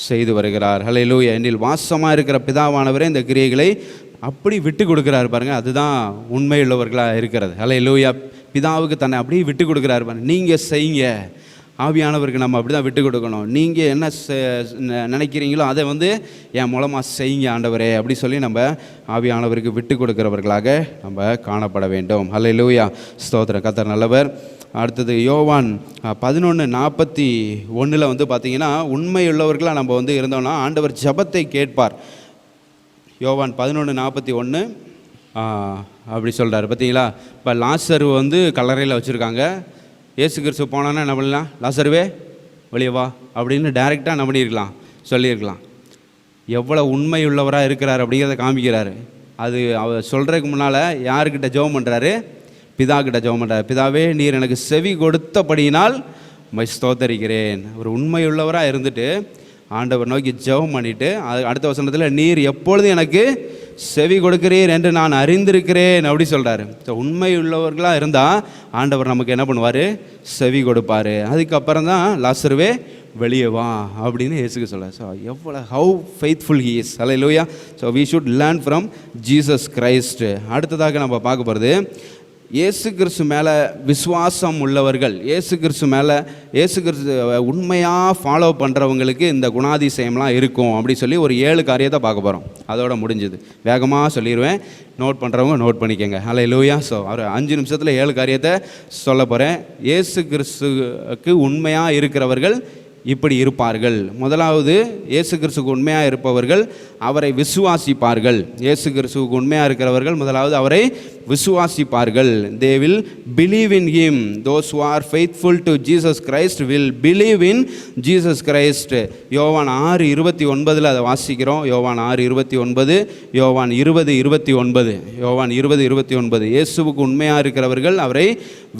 செய்து வருகிறார். அல்லேலூயா. என்னில் வாசமாக இருக்கிற பிதாவானவரே இந்த கிரியைகளை அப்படி விட்டு கொடுக்குறாரு பாருங்கள். அதுதான் உண்மையுள்ளவர்களாக இருக்கிறது. அல்லேலூயா. பிதாவுக்கு தன்னை அப்படியே விட்டு கொடுக்குறாரு பாருங்கள். நீங்கள் செய்யுங்க. ஆவியானவருக்கு நம்ம அப்படி தான் விட்டு கொடுக்கணும். நீங்கள் என்ன நினைக்கிறீங்களோ அதை என் மூலமாக செய்யுங்க ஆண்டவரே அப்படி சொல்லி நம்ம ஆவியானவருக்கு விட்டு கொடுக்குறவர்களாக நம்ம காணப்பட வேண்டும். அல்லேலூயா, ஸ்தோத்திரம். கர்த்தர் நல்லவர். அடுத்தது யோவான் 11:41 பார்த்தீங்கன்னா, உண்மையுள்ளவர்களாக நம்ம இருந்தோம்னா ஆண்டவர் ஜெபத்தை கேட்பார். யோவான் 11:41 அப்படி சொல்கிறார் பார்த்தீங்களா. இப்போ லாசரு கல்லறையில் வச்சுருக்காங்க. இயேசு கிறிஸ்து போனான்னா என்ன பண்ணலாம், லாசருவே வெளியே வா அப்படின்னு டைரெக்டாக என்ன பண்ணியிருக்கலாம், சொல்லியிருக்கலாம். எவ்வளோ உண்மையுள்ளவராக இருக்கிறார் அப்படிங்கிறத காமிக்கிறாரு. அது அவர் சொல்கிறதுக்கு முன்னால் யாருக்கிட்ட ஜெபம் பண்ணுறாரு, பிதா கிட்ட ஜெபம் பண்ணுறாரு. பிதாவே, நீர் எனக்கு செவி கொடுத்தபடியினால் உம்மை ஸ்தோத்தரிக்கிறேன். ஒரு உண்மையுள்ளவராக இருந்துட்டு ஆண்டவர் நோக்கி ஜெபம் பண்ணிவிட்டு அது அடுத்த வசனத்தில், நீர் எப்பொழுதும் எனக்கு செவி கொடுக்கிறீர் என்று நான் அறிந்திருக்கிறேன் அப்படி சொல்கிறாரு. ஸோ உண்மையுள்ளவர்களாக இருந்தால் ஆண்டவர் நமக்கு என்ன பண்ணுவார், செவி கொடுப்பார். அதுக்கப்புறம் தான் லாசருவே வெளியே வா அப்படின்னு இயேசுக்கு சொல்கிறார். ஸோ எவ்வளோ how faithful he is. Hallelujah. So we should learn from Jesus Christ. அடுத்ததாக நம்ம பார்க்க போகிறது, இயேசு கிறிஸ்து மேலே விசுவாசம் உள்ளவர்கள், இயேசு கிறிஸ்து உண்மையாக ஃபாலோ பண்ணுறவங்களுக்கு இந்த குணாதிசயம்லாம் இருக்கும் அப்படி சொல்லி ஒரு 7 காரியத்தை பார்க்க போகிறோம். அதோட முடிஞ்சுது. வேகமாக சொல்லிடுவேன், நோட் பண்ணுறவங்க நோட் பண்ணிக்கோங்க. அல்லேலூயா. ஸோ ஒரு 5 நிமிஷத்தில் 7 காரியத்தை சொல்ல போகிறேன். இயேசு கிறிஸ்துக்கு உண்மையாக இருக்கிறவர்கள் இப்படி இருப்பார்கள். முதலாவது, இயேசு கிறிஸ்துவுக்கு உண்மையாக இருப்பவர்கள் அவரை விசுவாசிப்பார்கள். இயேசு கிறிஸ்துவுக்கு உண்மையாக இருக்கிறவர்கள் முதலாவது அவரை விசுவாசிப்பார்கள். they will believe in him. those who are faithful to Jesus Christ will believe in Jesus Christ. யோவான் 6:29 அதை வாசிக்கிறோம். யோவான் 6:29, யோவான் 20:29, யோவான் 20:29. இயேசுவுக்கு உண்மையாக இருக்கிறவர்கள் அவரை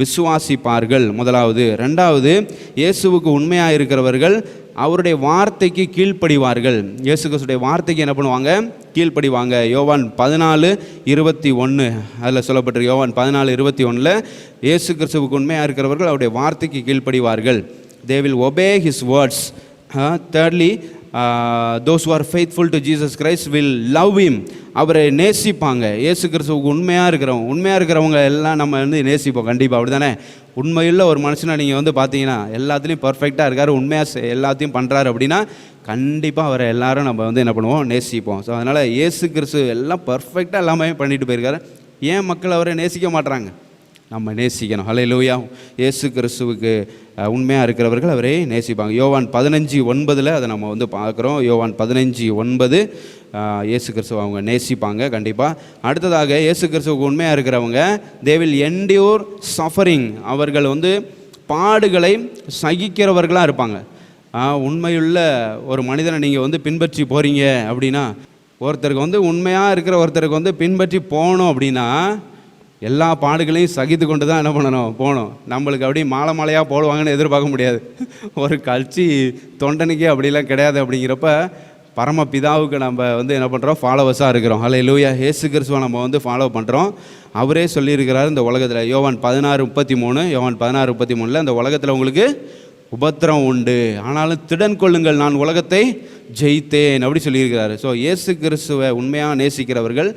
விசுவாசிப்பார்கள் முதலாவது. ரெண்டாவது, இயேசுவுக்கு உண்மையாக இருக்கிறவர்கள் அவருடைய வார்த்தைக்கு கீழ்ப்படிவார்கள். இயேசு கிறிஸ்துடைய வார்த்தைக்கு என்ன பண்ணுவாங்க, கீழ்ப்படிவாங்க. யோவான் 14:21 அதில் சொல்லப்பட்டிருக்கு. யோவான் 14:21 இயேசு கிறிஸ்துவுக்கு உண்மையாக இருக்கிறவர்கள் அவருடைய வார்த்தைக்கு கீழ்ப்படிவார்கள். they will obey his words. thirdly, those who are faithful to Jesus Christ will love him. அவரை நேசிப்பாங்க. இயேசு கிறிஸ்துவுக்கு உண்மையாக இருக்கிறவங்க எல்லாம் நம்ம நேசிப்போம். கண்டிப்பாக அப்படி தானே. உண்மையுள்ள ஒரு மனுஷனை நீங்கள் பார்த்தீங்கன்னா எல்லாத்துலேயும் பர்ஃபெக்டாக இருக்கார், உண்மையாக எல்லாத்தையும் பண்ணுறாரு அப்படின்னா கண்டிப்பாக அவரை எல்லாரும் நம்ம என்ன பண்ணுவோம், நேசிப்போம். ஸோ அதனால் இயேசு கிறிஸ்து எல்லாம் பர்ஃபெக்டாக எல்லாமே பண்ணிட்டு போயிருக்காரு. ஏன் மக்கள் அவரை நேசிக்க மாட்டுறாங்க? நம்ம நேசிக்கணும். ஹல்லேலூயா. இயேசு கிறிஸ்துவுக்கு உண்மையாக இருக்கிறவர்கள் அவரை நேசிப்பாங்க. யோவான் 15:9 அதை நம்ம வந்து பார்க்குறோம். யோவான் 15:9 இயேசு கிறிஸ்துவ அவங்க நேசிப்பாங்க கண்டிப்பாக. அடுத்ததாக இயேசு கிறிஸ்துவுக்கு உண்மையாக இருக்கிறவங்க தே வில் என்டியூர் சஃபரிங், அவர்கள் வந்து பாடுகளை சகிக்கிறவர்களாக இருப்பாங்க. உண்மையுள்ள ஒரு மனிதனை நீங்கள் வந்து பின்பற்றி போகிறீங்க அப்படின்னா, ஒருத்தருக்கு வந்து உண்மையாக இருக்கிற ஒருத்தருக்கு வந்து பின்பற்றி போகணும் அப்படின்னா எல்லா பாடுகளையும் சகித்து கொண்டு தான் என்ன பண்ணணும், போகணும். நம்மளுக்கு அப்படி மாலை மாலையாக போடுவாங்கன்னு எதிர்பார்க்க முடியாது. ஒரு கட்சி தொண்டனுக்கே அப்படிலாம் கிடையாது. அப்படிங்கிறப்ப பரமபிதாவுக்கு நம்ம வந்து என்ன பண்ணுறோம், ஃபாலோவர்ஸாக இருக்கிறோம். ஹல்லேலூயா. இயேசு கிறிஸ்துவை நம்ம வந்து ஃபாலோ பண்ணுறோம். அவரே சொல்லியிருக்கிறார் இந்த உலகத்தில். யோவான் 16:33 இந்த உலகத்தில் உங்களுக்கு உபத்திரம் உண்டு, ஆனாலும் திடன் கொள்ளுங்கள், நான் உலகத்தை ஜெயித்தேன் அப்படி சொல்லியிருக்கிறாரு. ஸோ இயேசு கிறிஸ்துவை உண்மையாக நேசிக்கிறவர்கள்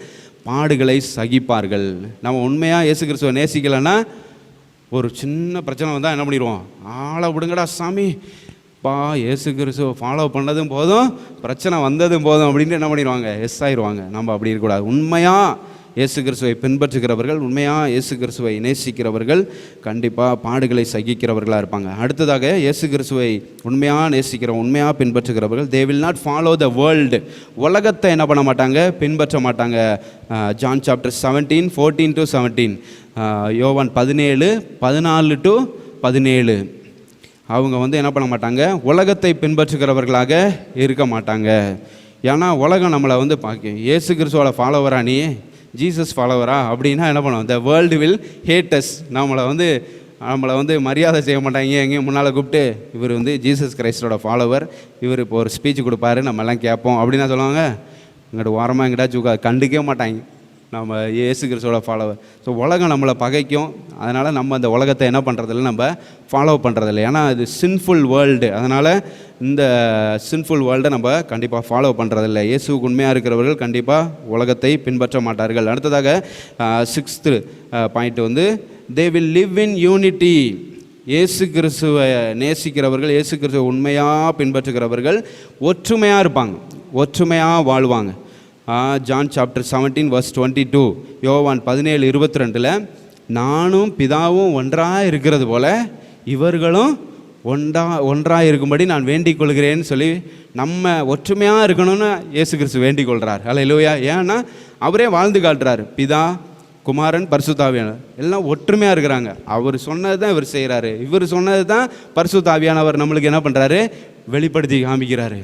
பாடுகளை சகிப்பார்கள். நம்ம உண்மையாக இயேசு கிறிஸ்துவை நேசிக்கலைன்னா ஒரு சின்ன பிரச்சனை வந்தால் என்ன பண்ணிடுவோம், ஆளை விடுங்கடா சாமி, இயேசு கிறிஸ்துவை ஃபாலோ பண்ணதும் போதும், பிரச்சனை வந்ததும் போதும் அப்படின்ட்டு என்ன பண்ணிடுவாங்க, எஸ் ஆயிடுவாங்க. நம்ம அப்படி இருக்கக்கூடாது. உண்மையாக இயேசு கிறிஸ்துவை பின்பற்றுகிறவர்கள், உண்மையாக இயேசு கிறிஸ்துவை நேசிக்கிறவர்கள் கண்டிப்பாக பாடுகளை சகிக்கிறவர்களாக இருப்பாங்க. அடுத்ததாக இயேசு கிறிஸ்துவை உண்மையாக உண்மையாக பின்பற்றுகிறவர்கள் they will not follow the world, உலகத்தை என்ன பண்ண மாட்டாங்க, பின்பற்ற மாட்டாங்க. ஜான் சாப்டர் 17:14-17, யோவான் 17:14-17 அவங்க வந்து என்ன பண்ண மாட்டாங்க, உலகத்தை பின்பற்றுகிறவர்களாக இருக்க மாட்டாங்க. ஏன்னா உலகம் நம்மளை வந்து பார்க்கும், இயேசு கிறிஸ்துவோட ஃபாலோவரா நீ, ஜீசஸ் ஃபாலோவரா அப்படின்னா என்ன பண்ணுவோம், த வேர்ல்டு வில் ஹேட்டஸ், நம்மளை வந்து மரியாதை செய்ய மாட்டாங்க. எங்கேயும் முன்னால் கூப்பிட்டு இவர் வந்து ஜீசஸ் கிரைஸ்டோட ஃபாலோவர், இவர் இப்போ ஒரு ஸ்பீச் கொடுப்பாரு, நம்ம எல்லாம் கேட்போம் அப்படின்னா சொல்லுவாங்க. இங்கிட்ட ஓரமாக எங்கிட்டாச்சும் கண்டுக்கவே மாட்டாங்க, நம்ம இயேசு கிறிஸ்துவோட ஃபாலோவர். ஸோ உலகம் நம்மளை பகைக்கும், அதனால் நம்ம அந்த உலகத்தை என்ன பண்ணுறதில்ல, நம்ம ஃபாலோ பண்ணுறதில்ல. ஏன்னா இது சின்ஃபுல் வேர்ல்டு, அதனால் இந்த சின்ஃபுல் வேர்ல்டை நம்ம கண்டிப்பாக ஃபாலோ பண்ணுறதில்ல. இயேசுக்கு உண்மையாக இருக்கிறவர்கள் கண்டிப்பாக உலகத்தை பின்பற்ற மாட்டார்கள். அடுத்ததாக 6th பாயிண்ட் வந்து they will live in unity. இயேசு கிறிஸ்துவை நேசிக்கிறவர்கள், இயேசு கிறிஸ்துவை உண்மையாக பின்பற்றுகிறவர்கள் ஒற்றுமையாக இருப்பாங்க, ஒற்றுமையாக வாழ்வாங்க. ஜான் சாப்டர் 17:22, யோவான் 17:22 நானும் பிதாவும் ஒன்றாக இருக்கிறது போல இவர்களும் ஒன்றாக இருக்கும்படி நான் வேண்டிக் கொள்கிறேன்னு சொல்லி நம்ம ஒற்றுமையாக இருக்கணும்னு இயேசு கிறிஸ்து வேண்டிக் கொள்கிறார். ஹல்லேலூயா. ஏன்னா அவரே வாழ்ந்து காட்டுறார். பிதா, குமாரன், பரிசுத்த ஆவியானவர் எல்லாம் ஒற்றுமையாக இருக்கிறாங்க. அவர் சொன்னது தான் இவர் செய்கிறாரு, இவர் சொன்னது தான் பரிசுத்த ஆவியானவர் நம்மளுக்கு என்ன பண்ணுறாரு, வெளிப்படுத்தி காமிக்கிறாரு.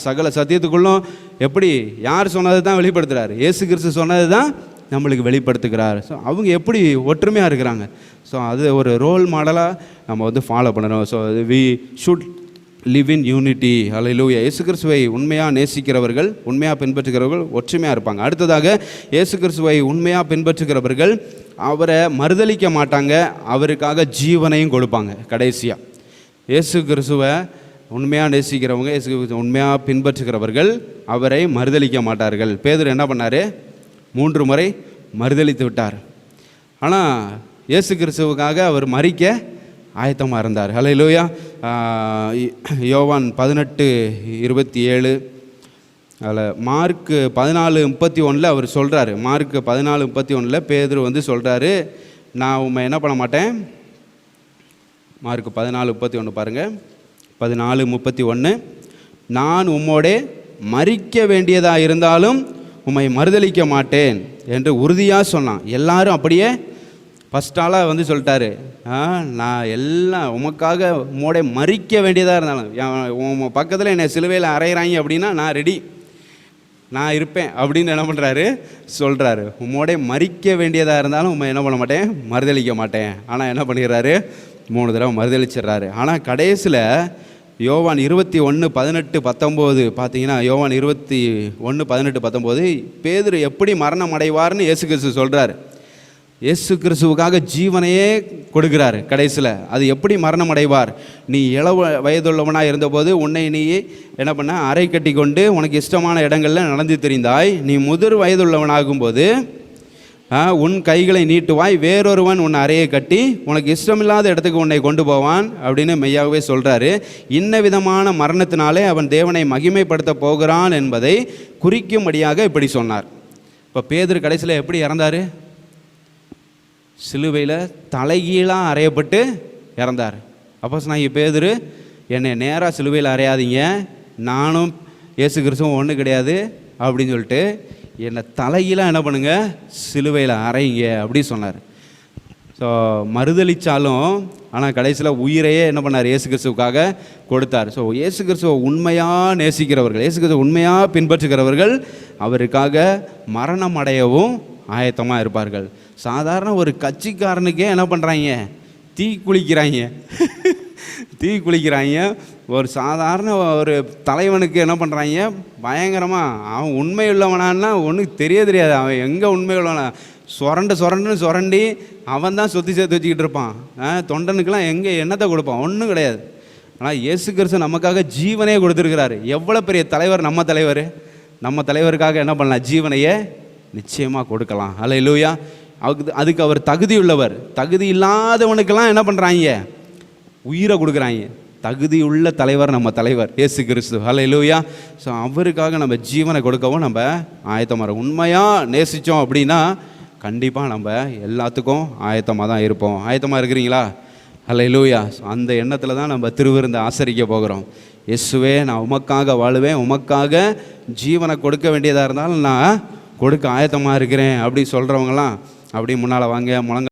சகல சத்தியத்துக்குள்ளும் எப்படி யார் சொன்னது தான் வெளிப்படுத்துகிறார், இயேசு கிறிஸ்து சொன்னது தான் நம்மளுக்கு வெளிப்படுத்துகிறார். ஸோ அவங்க எப்படி ஒற்றுமையாக இருக்கிறாங்க. ஸோ அது ஒரு ரோல் மாடலாக நம்ம வந்து ஃபாலோ பண்ணணும். So we should live in unity. ஹல்லேலூயா. இயேசு கிறிஸ்துவை உண்மையாக நேசிக்கிறவர்கள், உண்மையாக பின்பற்றுகிறவர்கள் ஒற்றுமையாக இருப்பாங்க. அடுத்ததாக இயேசு கிறிஸ்துவை உண்மையாக பின்பற்றுகிறவர்கள் அவரை மறுதலிக்க மாட்டாங்க, அவருக்காக ஜீவனையும் கொடுப்பாங்க. கடைசியாக இயேசு கிறிஸ்துவை உண்மையாக நேசிக்கிறவங்க, இயேசு உண்மையாக பின்பற்றுகிறவர்கள் அவரை மறுதலிக்க மாட்டார்கள். பேதுரு என்ன பண்ணார், 3 முறை மறுதலித்து விட்டார். ஆனால் இயேசு கிறிஸ்துவுக்காக அவர் மரிக்க ஆயத்தமாக இருந்தார். ஹல்லேலூயா. யோவான் 18:27, அதில் மார்க் 14:31 அவர் சொல்கிறாரு. மார்க் 14:31 பேதுரு வந்து சொல்கிறாரு, நான் உண்மை என்ன பண்ண மாட்டேன். மார்க் 14:31 பாருங்கள். 14:31 நான் உம்மோடே மரிக்க வேண்டியதாக இருந்தாலும் உம்மை மறுதலிக்க மாட்டேன் என்று உறுதியாக சொன்னான். எல்லாரும் அப்படியே ஃபஸ்ட் ஆளாக வந்து சொல்லிட்டாரு, நான் எல்லாம் உமக்காக உம்மோட மரிக்க வேண்டியதாக இருந்தாலும், உன் பக்கத்தில் என்னை சிலுவையில் அறையிறாங்க அப்படின்னா நான் ரெடி, நான் இருப்பேன் அப்படின்னு என்ன பண்ணுறாரு, சொல்கிறாரு. உம்மோட மரிக்க வேண்டியதாக இருந்தாலும் உண்மை என்ன பண்ண மாட்டேன், மறுதலிக்க மாட்டேன். ஆனால் என்ன பண்ணிடுறாரு, 3 தடவை மறுதலிச்சிடுறாரு. ஆனால் கடைசியில் யோவான் 21:18-19 பார்த்தீங்கன்னா, யோவான் 21:18-19 பேதுரு எப்படி மரணம் அடைவார்னு இயேசு கிறிஸ்து சொல்கிறார். இயேசு கிறிஸ்துவுக்காக ஜீவனையே கொடுக்குறாரு. கடைசியில் அது எப்படி மரணம் அடைவார், நீ வயதுள்ளவனாக இருந்தபோது உன்னை நீயே என்ன பண்ண, அறை கட்டி கொண்டு உனக்கு இஷ்டமான இடங்களில் நடந்து தெரிந்தாய். நீ முதிர் வயதுள்ளவனாகும்போது உன் கைகளை நீட்டுவாய், வேறொருவன் உன் அறையை கட்டி உனக்கு இஷ்டமில்லாத இடத்துக்கு உன்னை கொண்டு போவான் அப்படின்னு மெய்யாகவே சொல்கிறாரு. இன்ன விதமான மரணத்தினாலே அவன் தேவனை மகிமைப்படுத்த போகிறான் என்பதை குறிக்கும்படியாக இப்படி சொன்னார். இப்போ பேதுரு கடைசியில் எப்படி இறந்தார், சிலுவையில் தலைகீழாக அறையப்பட்டு இறந்தார். அப்போஸ்தலனாகிய பேதுரு, என்னை நேராக சிலுவையில் அறையாதீங்க, நானும் இயேசு கிறிஸ்துவும் ஒன்று கிடையாது அப்படின்னு சொல்லிட்டு என்னை தலைகீழாக என்ன பண்ணுங்க, சிலுவையில் அறையுங்க அப்படி சொன்னார். ஸோ மறுதளித்தாலும் ஆனால் கடைசியில் உயிரையே என்ன பண்ணார், இயேசு கிறிஸ்துவுக்காக கொடுத்தார். ஸோ இயேசு கிறிஸ்துவை உண்மையாக நேசிக்கிறவர்கள், இயேசு கிறிஸ்துவை உண்மையாக பின்பற்றுகிறவர்கள் அவருக்காக மரணம் அடையவும் ஆயத்தமாக இருப்பார்கள். சாதாரண ஒரு கட்சிக்காரனுக்கே என்ன பண்ணுறாங்க, தீ குளிக்கிறாங்க. ஒரு சாதாரண ஒரு தலைவனுக்கு என்ன பண்ணுறாங்க, பயங்கரமாக அவன் உண்மை உள்ளவனான்னா ஒன்றும் தெரியாது. அவன் எங்கே உண்மை உள்ளவனா, சுரண்டி அவன் தான் சொத்து சேர்த்து வச்சுக்கிட்டு இருப்பான். தொண்டனுக்கெல்லாம் எங்கே என்னத்தை கொடுப்பான், ஒன்றும் கிடையாது. ஆனால் இயேசு கிறிஸ்து நமக்காக ஜீவனே கொடுத்துருக்கிறாரு. எவ்வளோ பெரிய தலைவர் நம்ம தலைவருக்காக என்ன பண்ணலாம், ஜீவனையே நிச்சயமாக கொடுக்கலாம். அல்லேலூயா. அதுக்கு அவர் தகுதி உள்ளவர். தகுதி இல்லாதவனுக்கெல்லாம் என்ன பண்ணுறாங்க, உயிரை கொடுக்குறாங்க. தகுதி உள்ள தலைவர் நம்ம தலைவர் இயேசு கிறிஸ்து. அல்லேலூயா. ஸோ அவருக்காக நம்ம ஜீவனை கொடுக்கவும் நம்ம ஆயத்தமாக உண்மையாக நேசித்தோம் அப்படின்னா கண்டிப்பாக நம்ம எல்லாத்துக்கும் ஆயத்தமாக தான் இருப்போம். ஆயத்தமாக இருக்கிறீங்களா? அல்லேலூயா. அந்த எண்ணத்தில் தான் நம்ம திருவிருந்தை ஆசரிக்க போகிறோம். இயேசுவே, நான் உமக்காக வாழுவேன், உமக்காக ஜீவனை கொடுக்க வேண்டியதாக இருந்தாலும் நான் கொடுக்க ஆயத்தமாக இருக்கிறேன் அப்படி சொல்கிறவங்களாம் அப்படி முன்னால் வாங்க, முழங்க